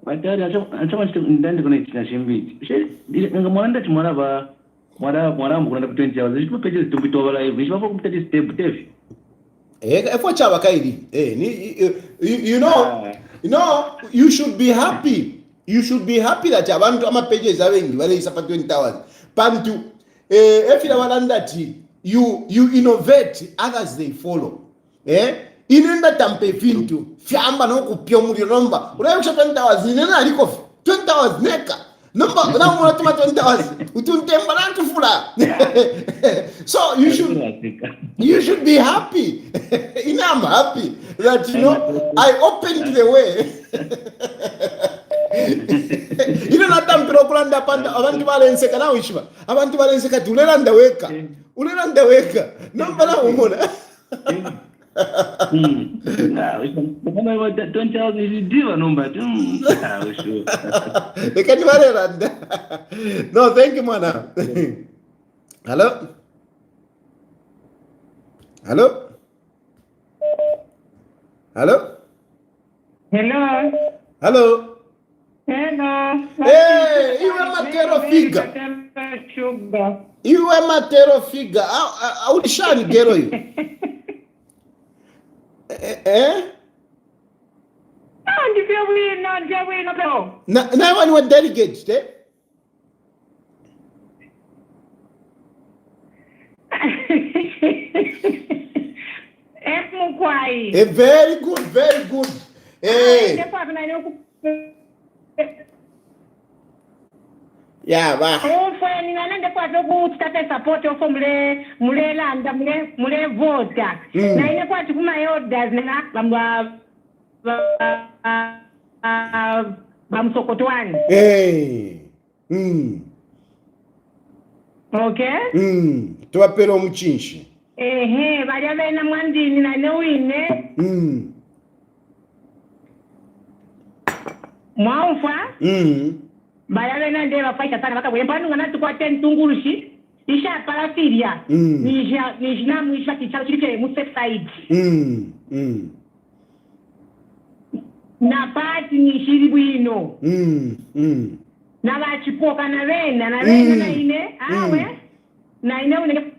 My dad, I so much to intend to connect Nashim Beach. She wanted to Marava, one of 20 hours. This pages to be over. I wish that is step. You should be happy. You should be happy that abantu ama pages having whether it's about 20 hours. Pantu, if you want that you innovate, others they follow. Inenda tampe fintu, fiamba no kupio muri romba. Unayosha 20 hours, nina aliko 20 hours neka. Number now more than 20 hours. Utuntemba na tufula. So you should be happy. I'm happy that I opened the way. ino natampira okulanda panda abantu balenseka nawe ishiba abantu balenseka ti uleranda weka nombala umona Don't tell me you do number. Ekati baleranda. No, thank you mana. Hello. Hello. Hello. Hello. Hello. Hey, you are Matero figure. You are Matero figure. Aulishani gero you. Na wani wa delegate eh? Very good. Hey. Yeah, ba. Support of Mulelanda, Mule voter. Na kwa tukuma orders na bamsokotwani. Hey. Okay? Tuwapelo mchinshi. Baada na mwandini na newine. Mwaumfa? Baada na ndeva faita sana baka wempanu ngana tukwate ntungurushi. Isha parasiria. Nijina mwisha kichalo chike mu safe side. Na pati ni shiri bwino. Na bachipoka na vena na ine awe na ine une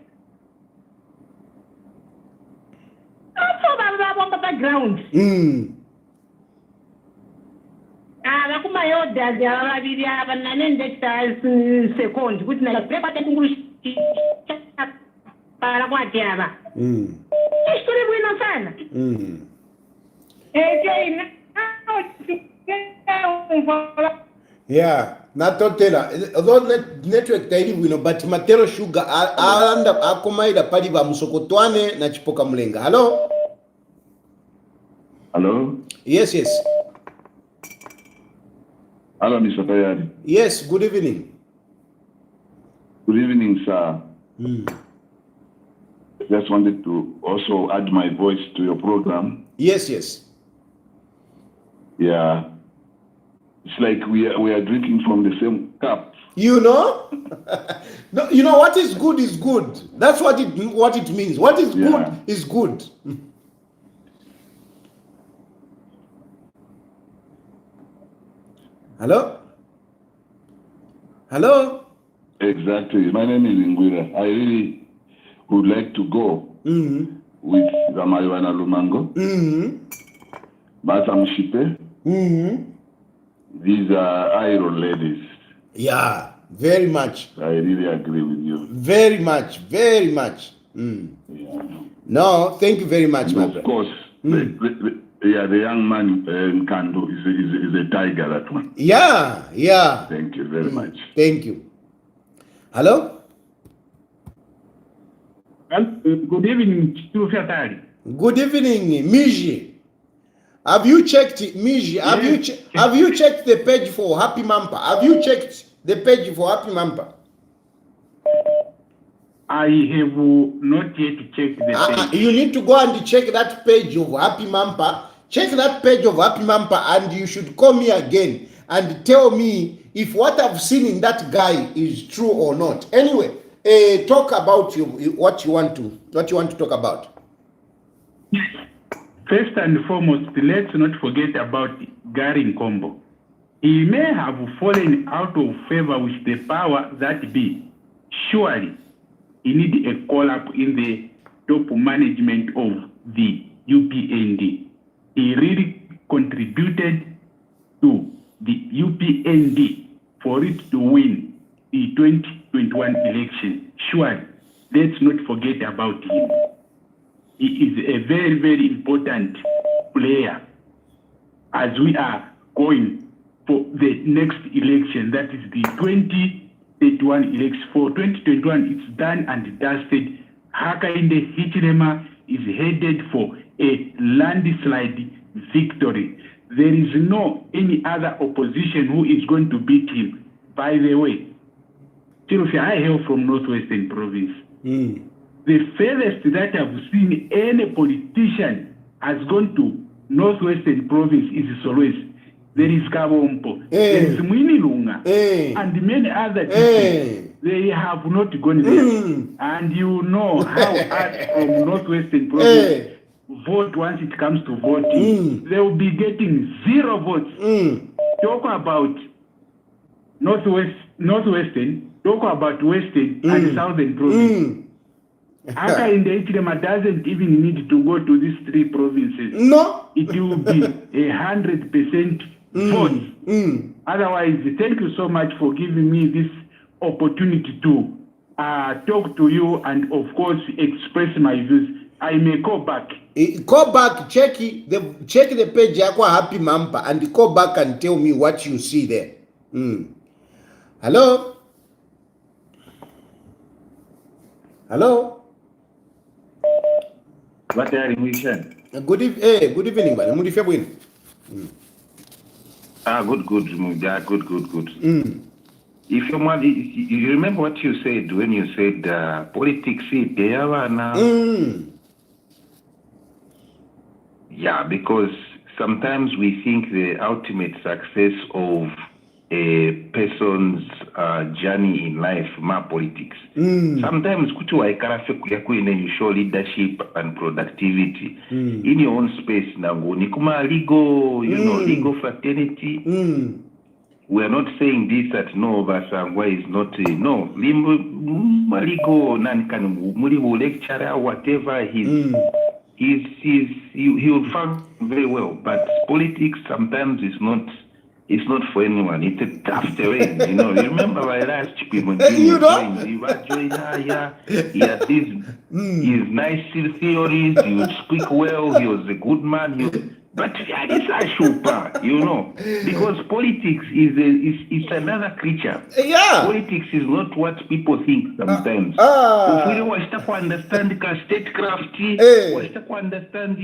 background. Bakuma yoda ya babiri abananende second kuti na prepa tengurushi para kwa tiaba. Ishuri bwino sana. Yeah, natotela. Although network tairi wino, but Matero Sugar alanda akomaida pali ba musokotwane na chipoka mlenga. Hello? Hello? Yes. Hello, Mr. Tayari. Yes, good evening. Good evening, sir. Just wanted to also add my voice to your program. Yes. Yeah. It's like we are drinking from the same cup. You know? No, you know what is good is good. That's what it means. What is good is good. Hello? Exactly. My name is Ingwira. I really would like to go with Ramayana Lumango. Batam Shipe. These are iron ladies. Yeah, very much. I really agree with you. Very much. Yeah. No, thank you very much, my brother. Of course, the young man in Kando is a tiger, that one. Yeah. Thank you very much. Thank you. Hello? Good evening, Fatari. Good evening, Miji. Have you checked Miji? Have you checked the page for Happy Mampa? Have you checked the page for Happy Mampa? I have not yet checked the page. You need to go and check that page of Happy Mampa. Check that page of Happy Mampa, and you should call me again and tell me if what I've seen in that guy is true or not. Anyway, talk about what you want to talk about. First and foremost, let's not forget about Gary Nkombo. He may have fallen out of favor with the power that be. Surely, he need a call-up in the top management of the UPND. He really contributed to the UPND for it to win the 2021 election. Surely, let's not forget about him. He is a very, very important player as we are going for the next election, that is the 2021 election. For 2021, it's done and dusted. Hakainde Hichilema is headed for a landslide victory. there is no any other opposition who is going to beat him. By the way, I hail from Northwestern Province. The furthest that I've seen any politician has gone to Northwestern Province is Solwezi. There is Kabompo, there is Mwinilunga, and many other people. They have not gone there. And you know how us from Northwestern Province vote once it comes to voting. They will be getting 0 votes. Talk about Northwestern, talk about Western and Southern Province. Aka in the Ichilema doesn't even need to go to these 3 provinces. No. It will be 100% vote. Otherwise, thank you so much for giving me this opportunity to talk to you and, of course, express my views. I may go back. Go back, check the page yako Happy Mampa and go back and tell me what you see there. Hello? Hello? What are you saying? Good evening, man. Good. If you remember what you said when you said politics, yeah, because sometimes we think the ultimate success of a person's journey in life, politics. Sometimes you show leadership and productivity in your own space. Legal, legal fraternity. We are not saying this that no, Basangwa is not no. Legal, Muligo lecturer, whatever he will function very well. But politics sometimes is not. It's not for anyone. It's a tough terrain, You remember my last people. He had his nice theories. He would speak well. He was a good man. But it's a super, because politics is another creature. Yeah. Politics is not what people think sometimes. If we want to understand statecraft, we to understand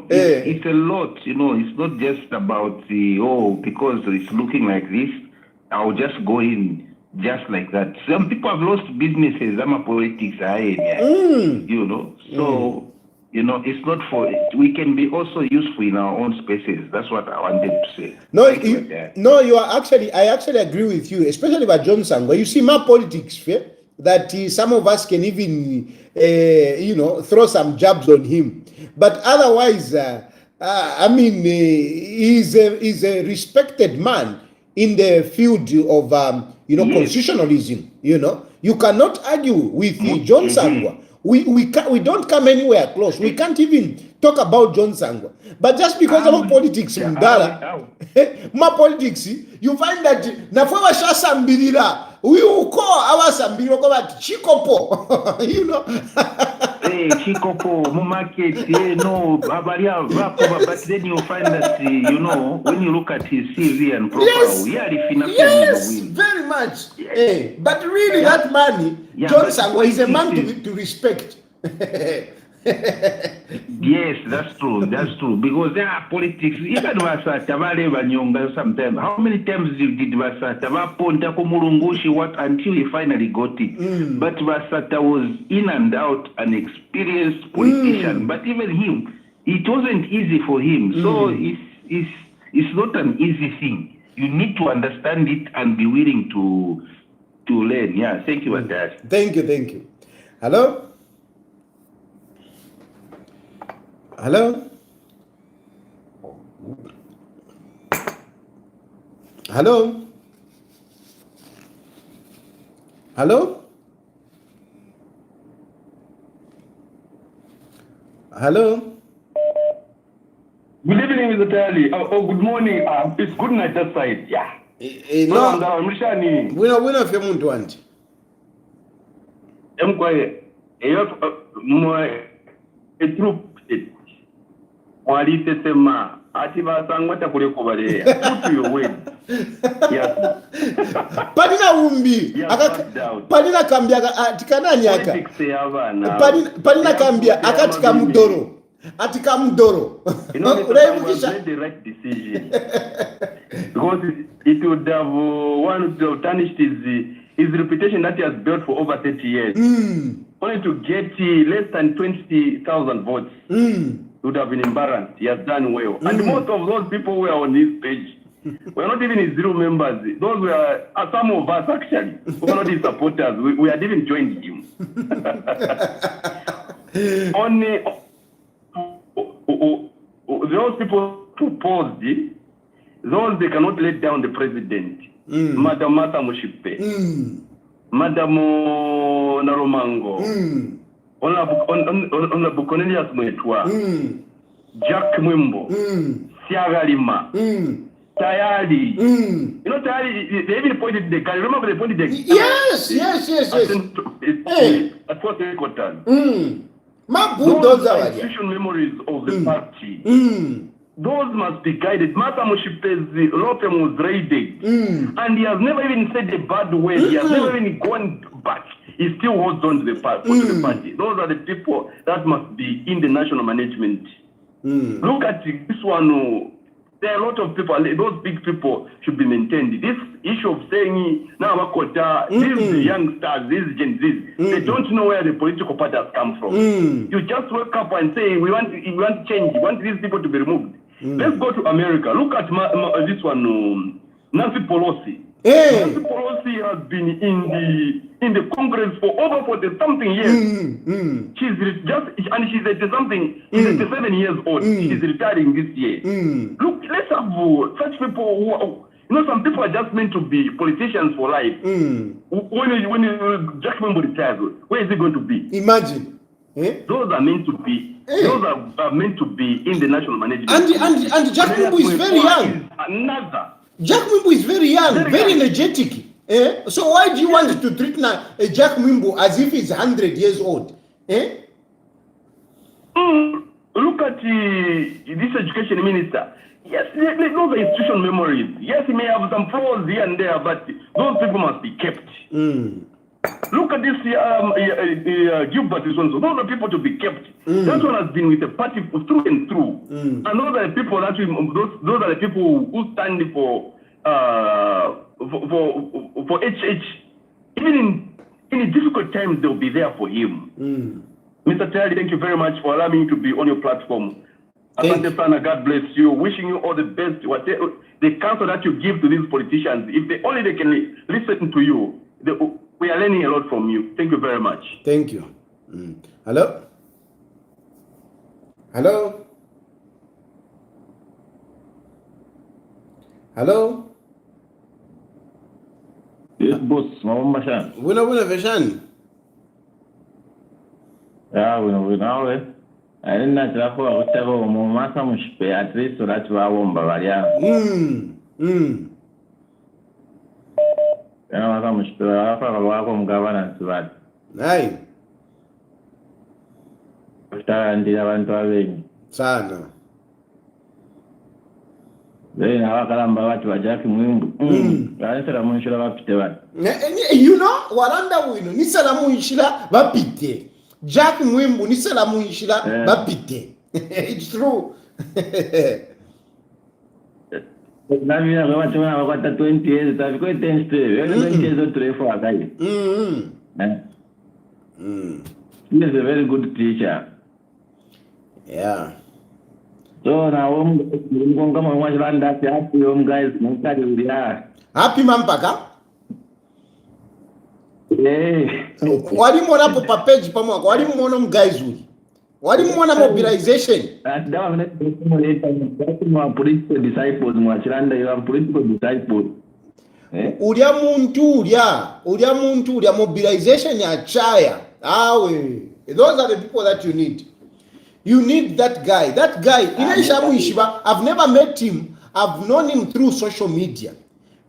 it's a lot, It's not just about because it's looking like this, I'll just go in just like that. Some people have lost businesses. I'm a politics, so. It's not for it. We can be also useful in our own spaces. That's what I wanted to say. I actually agree with you, especially about John Sangwa. You see, my politics, that some of us can even, throw some jabs on him. But otherwise, he's a respected man in the field of, constitutionalism. You cannot argue with John Sangwa. We don't come anywhere close. We can't even talk about John Sangwa. But just because of politics in Dara, my politics, you find that Nafawa Shasambirila, we will call our Sambiro about Chikopo, Hey, Chikopo, Mumarket, no, Babaria, but then you find that, when you look at his CV and profile, yes, very much. Yes. But really, that man, John Sangwa, is a man to respect. Yes, that's true. Because there are politics. Even Vasata, sometimes. How many times did Vasata Ponta Komurungushi until he finally got it? But Vasata was in and out an experienced politician. But even him, it wasn't easy for him. So it's not an easy thing. You need to understand it and be willing to learn. Yeah, thank you, Atash. Thank you. Hello? Hello? Hello? Hello? Hello? Good evening, Mr. Tali. Good morning. It's good night that side. Yeah. No. We're not feeling to want. I'm quiet. A troop. Walite sema ati basangwa kule kubale put your way. Yeah. Padina umbi padina kambia atikanani aka padina kambia akatika mudoro Ati kamdoro. You know, Mr. Tango has made the right decision. Because it would have one to have tarnished his reputation that he has built for over 30 years. Only to get less than 20,000 votes would have been embarrassed. He has done well. And most of those people who were on his page were not even his real members. Those were some of us actually who were not his supporters. We had even joined him. Only those people who opposed, those they cannot let down the president. Madam Martha Mushipe, Madam Naromango, Honorable Cornelius Mwetwa, Jack Mwimbo, Siagalima, Tayari. You know, Tayari, they even pointed the guy. Remember they pointed the guy? Yes. At fourth headquarters. Those are institution memories of the party. Those must be guided. Martha Mushipe's law firm was raided. And he has never even said a bad word. He has never even gone back. He still holds on to the party. Those are the people that must be in the national management. Look at this one. There are a lot of people, those big people should be maintained. This issue of saying, now these youngsters, these Gen Zs, they don't know where the political party has come from. You just wake up and say, we want change, we want these people to be removed. Let's go to America. Look at this one, Nancy Pelosi. Nancy Pelosi has been in the Congress for over 40-something years. She's 80-something. She's 87 years old. She's retiring this year. Look, let's have such people who are, some people are just meant to be politicians for life. When Jack Member retires, where is he going to be? Imagine. Those are meant to be. Those are meant to be in the national management. And Jack Member is very young. Jack Mwimbo is very young, very energetic. So why do you want to treat Jack Mwimbo as if he's 100 years old? Look at this education minister. Yes, those are institution memories. Yes, he may have some flaws here and there, but those people must be kept. Look at this Gilbert Isonzo. Those are people to be kept. That one has been with the party through and through. And those are the people those are the people who stand for HH. Even in difficult times, they'll be there for him. Mr. Terry, thank you very much for allowing me to be on your platform. Asante Sana, God bless you. Wishing you all the best. Whatever the counsel that you give to these politicians, if they can listen to you, we are learning a lot from you. Thank you very much. Thank you. Hello? Hello? Hello? Yes, boss. Mama Mashan. Wuna Veshan. Yeah, wina. I didn't know that for whatever Mama Mushipe, at least so that's why I won't bavaria. Mama Mushipe, I from governance. Aye. Sana. You know, waranda wino ni salamu ishila bapite. Jack Mwimbu ni salamu ishila bapite. It's true. Navina 20 years, I've got 10 He is a very good teacher. Yeah. So now guys, happy Mampaka? Yeah. Walimu wanapo pa page pamoja, walimu wana mgaizuri. Walimu wana mobilization. That's political disciples, mwachiranda you are political disciples. Ulia muntu mobilization ya chaya. Those are the people that you need. You need that guy. That guy, Inaishamu Ishiba, I've never met him. I've known him through social media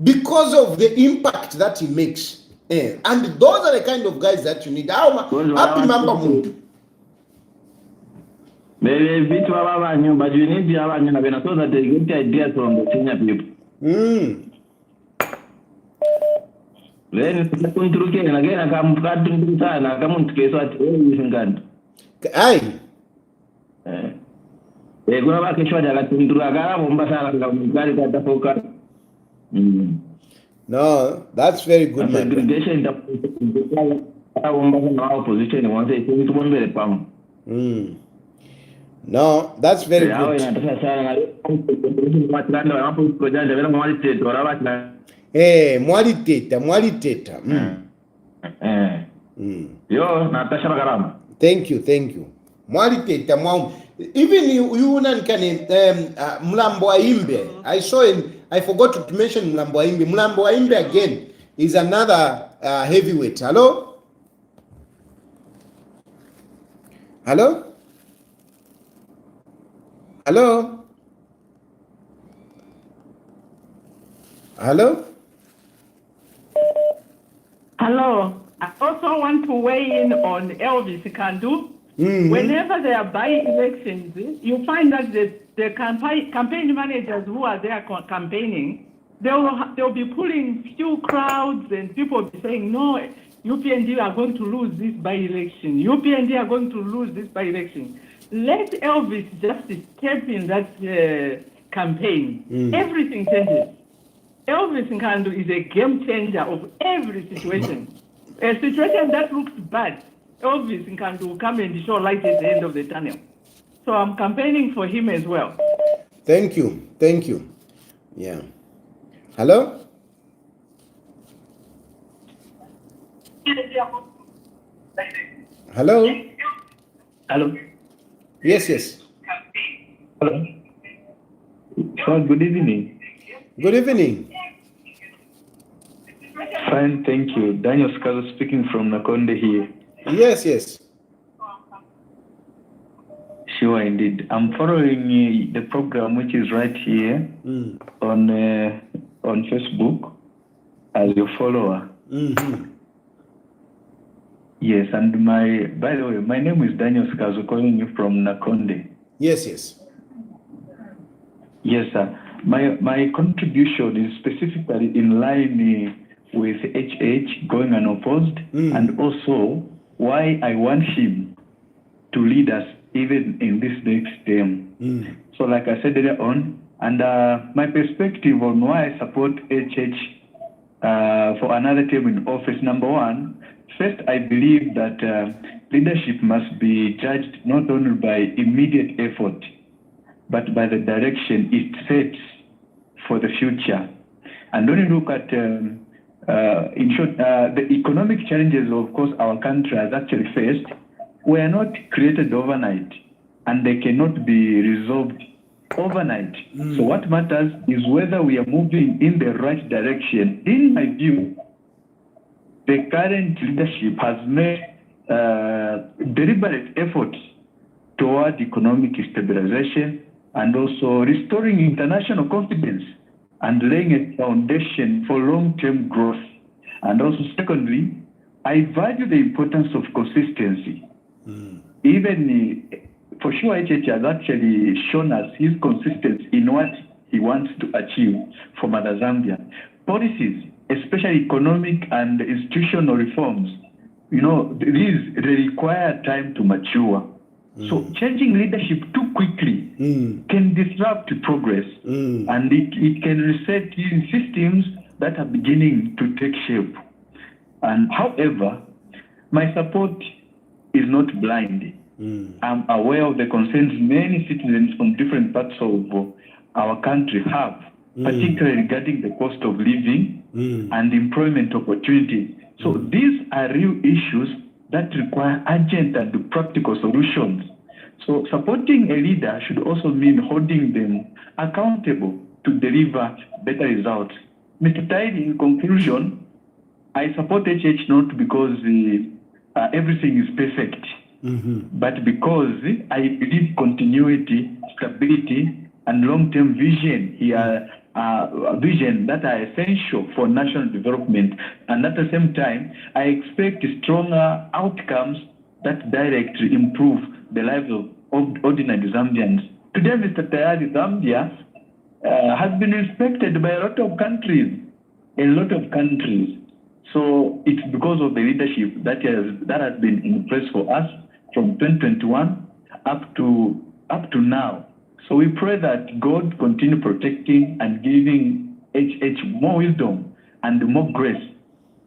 because of the impact that he makes. And those are the kind of guys that you need. Happy Mamba Muntu. Maybe bit but you need to have so that they get the ideas from the senior people. Then again, I come to Aye. Kuna bakishwa daga tundura gara bomba sana ngari katafoka. No, that's very good, my brother. Segregation bomba sana opposition wanze ikintu bombele pam. No, that's very Yawe good. inatosha sana na hapo project vile mwali teto rabata. Mwaliteta. Yo natasha garama. Thank you. Mwaliteta mwa. Even you unanikani Mlambo wa Imbe. I saw him. I forgot to mention Mlambo wa Imbe. Mlambo wa Imbe again is another heavyweight. Hello? Hello? Hello? Hello? Hello. I also want to weigh in on Elvis Kandu. Whenever there are by-elections, you find that the campaign managers who are there campaigning, they'll be pulling few crowds and people will be saying, no, UPND are going to lose this by-election. UPND are going to lose this by-election. Let Elvis just step in that campaign. Everything changes. Elvis Nkandu is a game changer of every situation. A situation that looks bad, Elvis Nkandu will come and show light at the end of the tunnel. So I'm campaigning for him as well. Thank you. Yeah. Hello? Hello? Hello. Yes. Hello. Sir, good evening. Good evening. Fine, thank you. Daniel Skazo speaking from Nakonde here. Yes. Sure, indeed. I'm following the program which is right here on Facebook as your follower. Yes, and by the way, my name is Daniel Skazo, calling you from Nakonde. Yes. Yes, sir. My contribution is specifically in line with HH going unopposed, and also why I want him to lead us even in this next term. So like I said earlier on, and my perspective on why I support HH for another term in office, number one, first I believe that leadership must be judged not only by immediate effort, but by the direction it sets for the future. And when you look at, in short, the economic challenges, of course, our country has actually faced, were not created overnight, and they cannot be resolved overnight. So what matters is whether we are moving in the right direction. In my view, the current leadership has made deliberate efforts toward economic stabilization and also restoring international confidence and laying a foundation for long-term growth. And also, secondly, I value the importance of consistency. Even for sure, HH has actually shown us his consistency in what he wants to achieve for Mother Zambia. Policies, especially economic and institutional reforms, these they require time to mature. So changing leadership too quickly can disrupt progress, and it can reset systems that are beginning to take shape. And however, my support is not blind. I'm aware of the concerns many citizens from different parts of our country have, particularly regarding the cost of living and employment opportunities. So these are real issues that require urgent and practical solutions. So supporting a leader should also mean holding them accountable to deliver better results. Mr. Tide, in conclusion, I support HH not because everything is perfect, but because I believe continuity, stability, and long-term vision here vision that are essential for national development. And at the same time, I expect stronger outcomes that directly improve the lives of ordinary Zambians. Today, Mr. Tayari, Zambia has been respected by a lot of countries. So it's because of the leadership that has been in place for us from 2021 up to now. So we pray that God continue protecting and giving HH more wisdom and more grace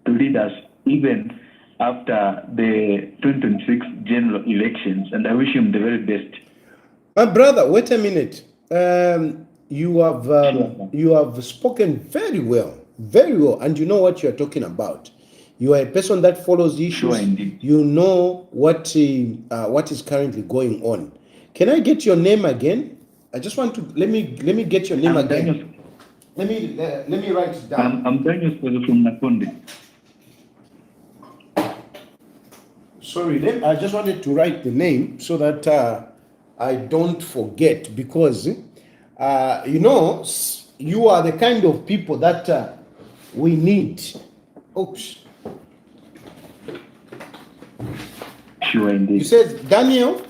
to lead us even after the 2026 general elections. And I wish him the very best. My brother, wait a minute. You have spoken very well, and you know what you are talking about. You are a person that follows issues. Sure, indeed. You know what is currently going on. Can I get your name again? I just want to let me get your name again. Daniel, Let me write it down. I'm Daniel from Nakonde. Sorry, I just wanted to write the name so that I don't forget, because you are the kind of people that we need. Oops. Sure, indeed. You said Daniel?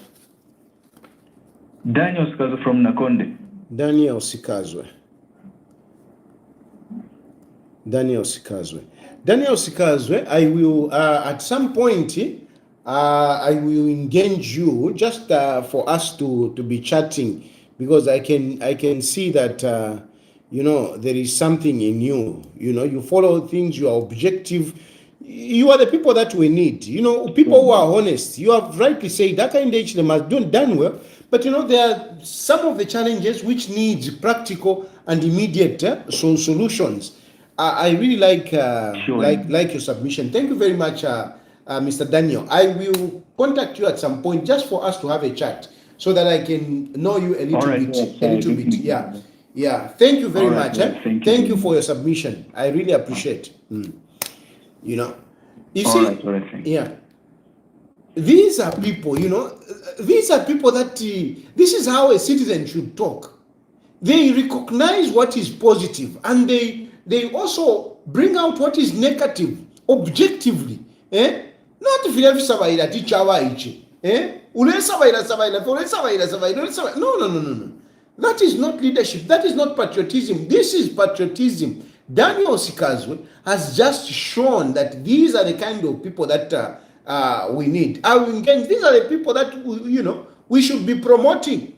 Daniel Skazo from Nakonde. Daniel Sikazwe. I will at some point I will engage you just for us to be chatting, because I can see that there is something in you. You follow things, you are objective. You are the people that we need. People who are honest. You have rightly said that kind of them has done well. But there are some of the challenges which needs practical and immediate solutions. I really like your submission. Thank you very much, Mr. Daniel. I will contact you at some point just for us to have a chat, so that I can know you a little bit. Yeah. Thank you very much. Thank you for your submission. I really appreciate. You see, yeah. These are people, that this is how a citizen should talk. They recognize what is positive, and they also bring out what is negative objectively. Not if you have sabaira tichawa ichi. No. That is not leadership. That is not patriotism. This is patriotism. Daniel Sikazwe has just shown that these are the kind of people that we need. These are the people that we should be promoting.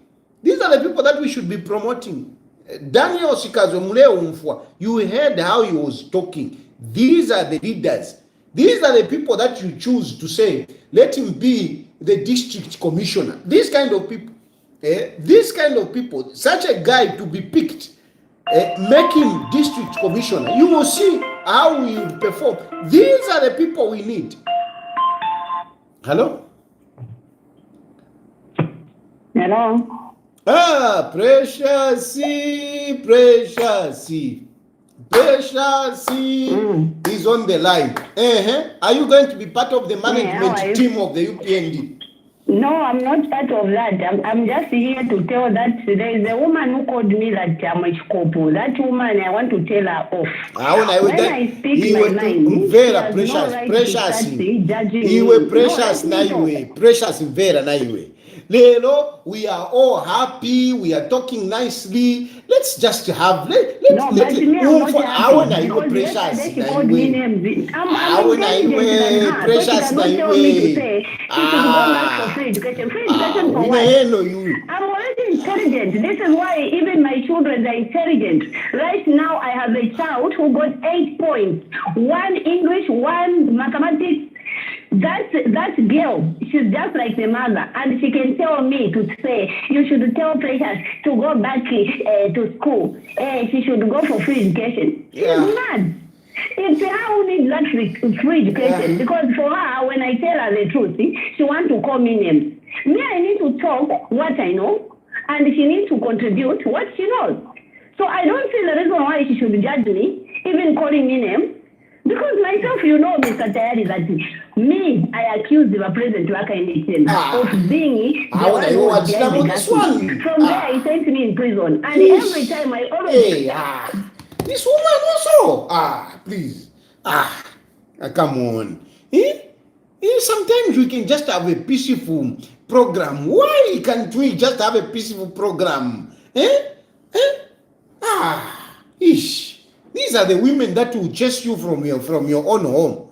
Daniel Sikazwe Muleo Umfwa, you heard how he was talking. These are the leaders. These are the people that you choose to say, let him be the district commissioner. These kind of people, such a guy to be picked, make him district commissioner. You will see how he will perform. These are the people we need. Hello? Precious is on the line. Are you going to be part of the management team of the UPND? No, I'm not part of that. I'm just here to tell that there is a woman who called me that Timeq. That woman, I want to tell her off. When I speak my mind, precious Lelo, we are all happy. We are talking nicely. Let's just have. I'm already intelligent. This is why even my children are intelligent. Right now, I have a child who got 8 points. 1 English, 1 mathematics. That girl, she's just like the mother, and she can tell me to say, you should tell Precious to go back to school. She should go for free education. She's mad. It's her who needs that free education, because for her, when I tell her the truth, she wants to call me names. Me, I need to talk what I know, and she needs to contribute what she knows. So I don't see the reason why she should judge me, even calling me names. Because myself, Mr. Tayari, that me, I accuse the president of being the one who was behind the gas. From there, he sent me in prison. And every time I always... This woman also. Please. Come on. Sometimes we can just have a peaceful program. Why can't we just have a peaceful program? These are the women that will chase you from your own home.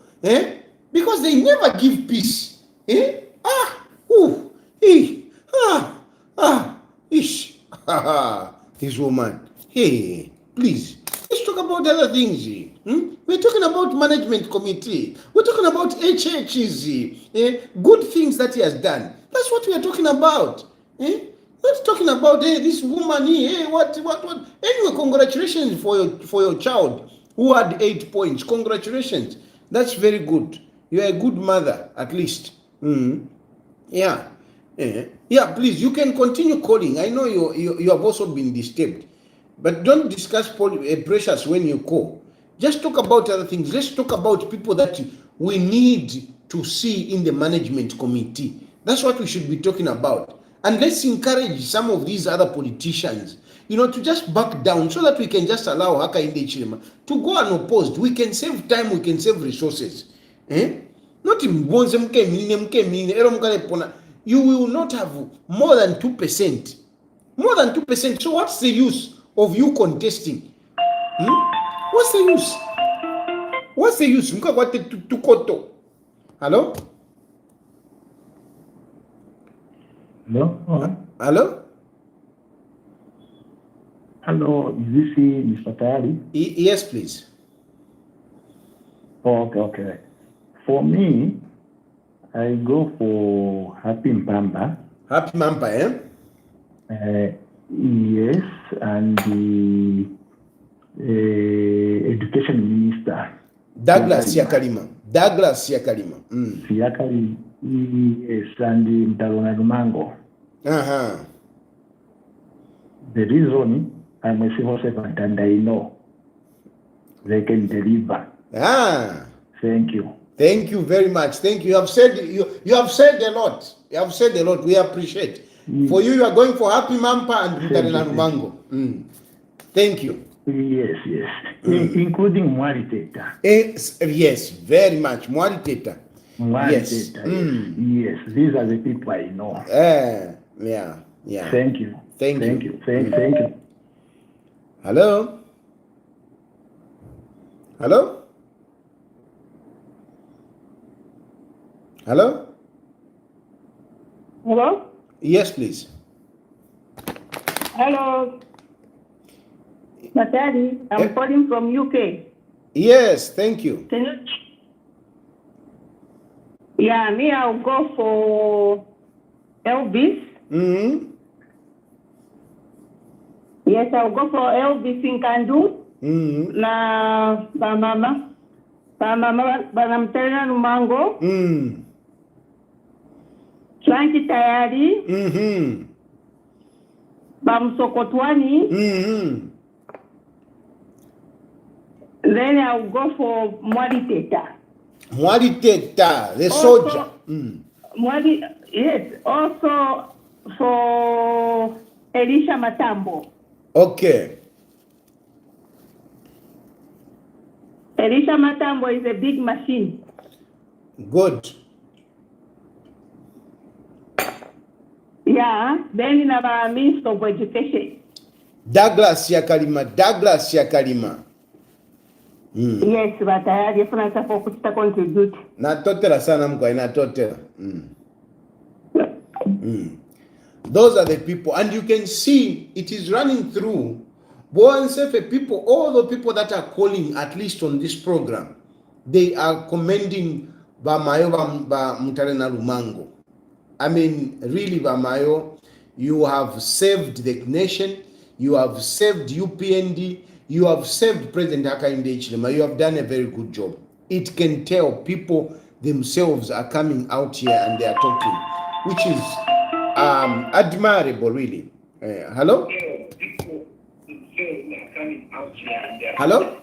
Because they never give peace. This woman. Hey, please, let's talk about other things. We're talking about management committee. We're talking about HHs, good things that he has done. That's what we are talking about. Not talking about this woman here. What? Anyway, congratulations for your child who had 8 points. Congratulations. That's very good. You are a good mother, at least. Yeah. Yeah, please, you can continue calling. I know you have also been disturbed. But don't discuss pressures when you call. Just talk about other things. Let's talk about people that we need to see in the management committee. That's what we should be talking about. And let's encourage some of these other politicians, to just back down so that we can just allow Haka Inde Chilema to go unopposed. We can save time, we can save resources. Not in bonze mke mine, ero mkale pona. You will not have more than 2%. More than 2%. So what's the use of you contesting? What's the use? What's the use? Mka kwate tukoto. Hello? Hello? Hello? Hello, is this Mr. Tayari? Yes, please. Oh, okay. For me, I go for Happy Mpamba. Happy Mpamba, Yes, and the Education Minister. Douglas Siakalima. Siakalima, yes, and the Mtalona Lumango. The reason I'm a civil servant and I know they can deliver. Thank you. Thank you very much. Thank you. You have said a lot. You have said a lot. We appreciate. For you are going for Happy Mampa and Mtalona Lumango. Thank you. Yes. Including Mwari Teta. Yes, very much. Mwari Teta. Yes. Yes, these are the people I know. Yeah. Thank you. Thank you. Thank you. Hello? Hello? Hello? Hello? Yes, please. Hello. Matadi, I'm calling from UK. Yes, thank you. Can you? Yeah, me, I'll go for Elvis. Yes, I'll go for Elvis in Kandu. Na Mama Banamtena Lumango. Swanki Tayari. Bamsokotwani. Then I'll go for Mwari Teta. Mwari Teta, the soldier. Mwari, yes. Also for Elisha Matambo. Okay. Elisha Matambo is a big machine. Good. Yeah. Then in our Minister of Education. Douglas Siakalima. Yes, but I have to contribute. Natotela sana mkwa, natotela. Those are the people, and you can see it is running through Boansefe people. All the people that are calling, at least on this program, they are commending Bamayo Mtalona Lumango. I mean, really, Bamayo, you have saved the nation, you have saved UPND, you have saved President Haka Inde Chilema. You have done a very good job. It can tell people themselves are coming out here and they are talking, which is admirable, really. Hello? Hello?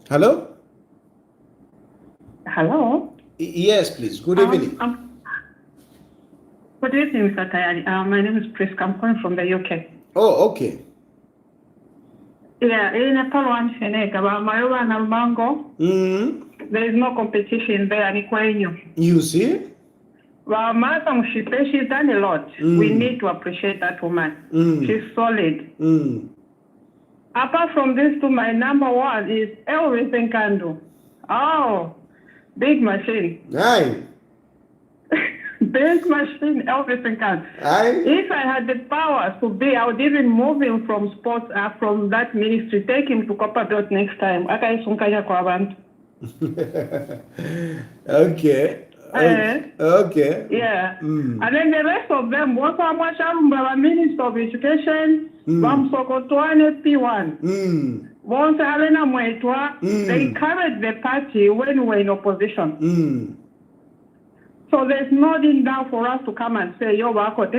Hello? Hello? Yes, please. Good evening. Good evening, Mr. Tayari. My name is Priska. I'm calling from the UK. Oh, okay. Yeah, in a Palawan Senega, Mayowa and Almango. There is no competition there. You see? Well, Madam Shipe, she's done a lot. We need to appreciate that woman. She's solid. Apart from this, my number one is Elvis Nkando. Oh, big machine. Aye. Bank machine, everything can. If I had the powers to be, I would even move him from sports, from that ministry, take him to Copper Belt next time. Okay. Okay. Yeah. And then the rest of them, what are Minister of Education, Sokotwane P1. They carried the party when we were in opposition. So there's nothing down for us to come and say, yo, imagine,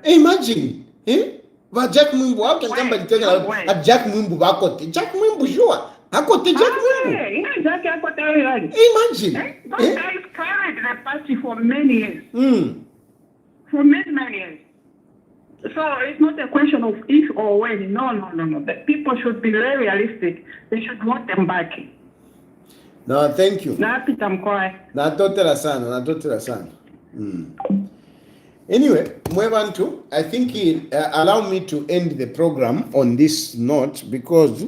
imagine, but Jack Mumbu, how can somebody tell a Jack Mumbu Bakote? Jack Mumbu, sure. Akote Jack Mumbu. Imagine. Those guys carried the party for many years. For many years. So it's not a question of if or when. No. The people should be very realistic. They should want them back. No, thank you. Natotela sana. Anyway, Mwebantu, I think it allow me to end the program on this note because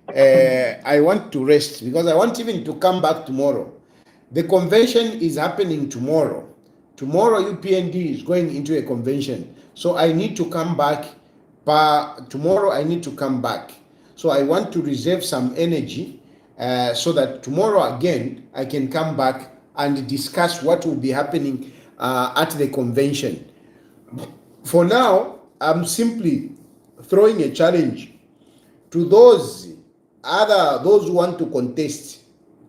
I want to rest, because I want even to come back tomorrow. The convention is happening tomorrow. Tomorrow UPND is going into a convention. So I need to come back. Tomorrow I need to come back. So I want to reserve some energy so that tomorrow again I can come back and discuss what will be happening at the convention. For now, I'm simply throwing a challenge to those who want to contest,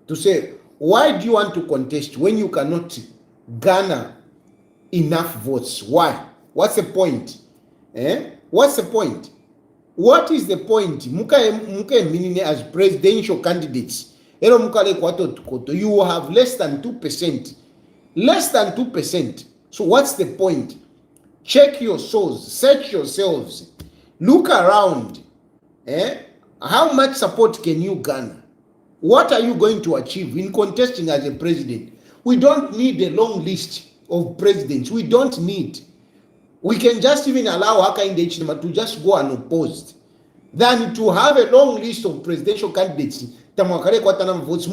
to say, why do you want to contest when you cannot garner enough votes? Why? What's the point? What's the point? What is the point? Muka meaning as presidential candidates, you have less than 2%. Less than 2%. So what's the point? Check your souls, search yourselves, look around. How much support can you garner? What are you going to achieve in contesting as a president? We don't need a long list of presidents. We don't need. We can just even allow Hakainde Hichilema to just go unopposed than to have a long list of presidential candidates. What's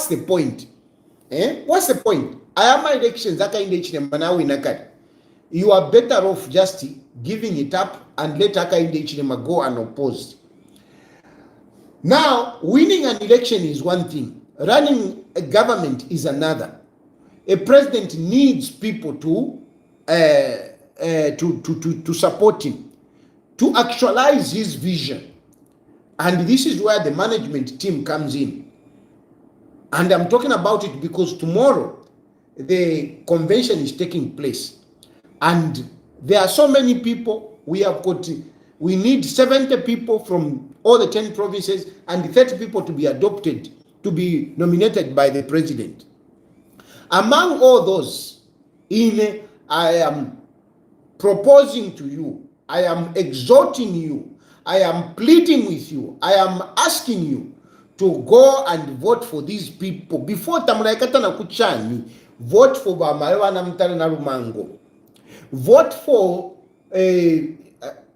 the point? What's the point? I am my elections Hakainde Hichilema now in Akad. You are better off just giving it up and let Hakainde Hichilema go unopposed. Now, winning an election is one thing. Running a government is another. A president needs people to support him, to actualize his vision. And this is where the management team comes in. And I'm talking about it because tomorrow the convention is taking place. And there are so many people. We need 70 people from all the 10 provinces and 30 people to be adopted, to be nominated by the president. Among all those, I am proposing to you, I am exhorting you, I am pleading with you, I am asking you to go and vote for these people. Before Tamulaikata na Kuchani, vote for Bamarewa na Mtare na Rumango. Vote for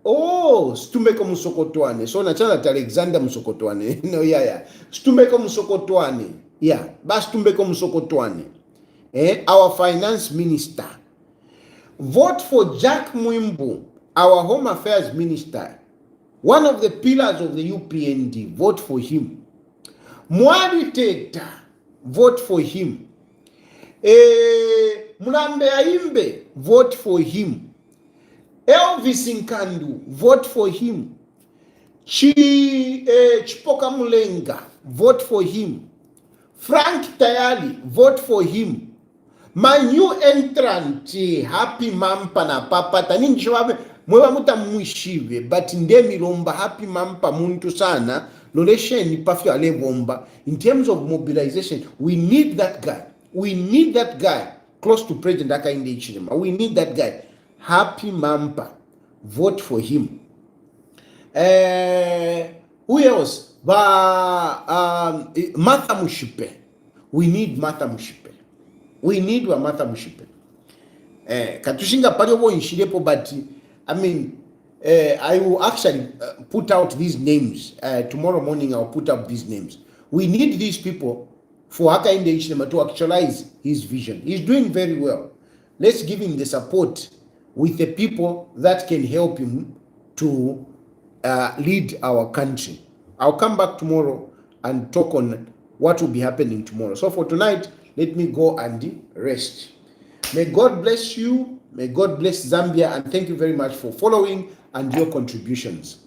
Stumeko Musokotwane. So nachana ta Alexander Musokotwane. No, yeah. Stumeko Musokotwane. Yeah, bas Stumeko Musokotwane. Our finance minister. Vote for Jack Mwimbu, our home affairs minister. One of the pillars of the UPND. Vote for him. Mwari Teta. Vote for him. Mulambe Aimbe. Vote for him. Elvis Nkandu, vote for him. Chipoka Mulenga, vote for him. Frank Tayali, vote for him. My new entrant, Happy Mampa na Papa, taninjiwabe, mwewa muta mwishive, but ndemi lomba Happy Mampa muntu sana, loleshen ni pafi ale bomba. In terms of mobilization, we need that guy. We need that guy close to President Hakainde Hichilema. We need that guy. Happy Mampa. Vote for him. Who else? Martha Mushipe. We need Martha Mushipe. We need Martha Mushipe. Katushinga pali obo inshirepo, but I mean, I will actually put out these names. Tomorrow morning I'll put up these names. We need these people for Hakainde Hichilema to actualize his vision. He's doing very well. Let's give him the support with the people that can help him to lead our country. I'll come back tomorrow and talk on what will be happening tomorrow. So for tonight, let me go and rest. May God bless you. May God bless Zambia, and thank you very much for following and your contributions.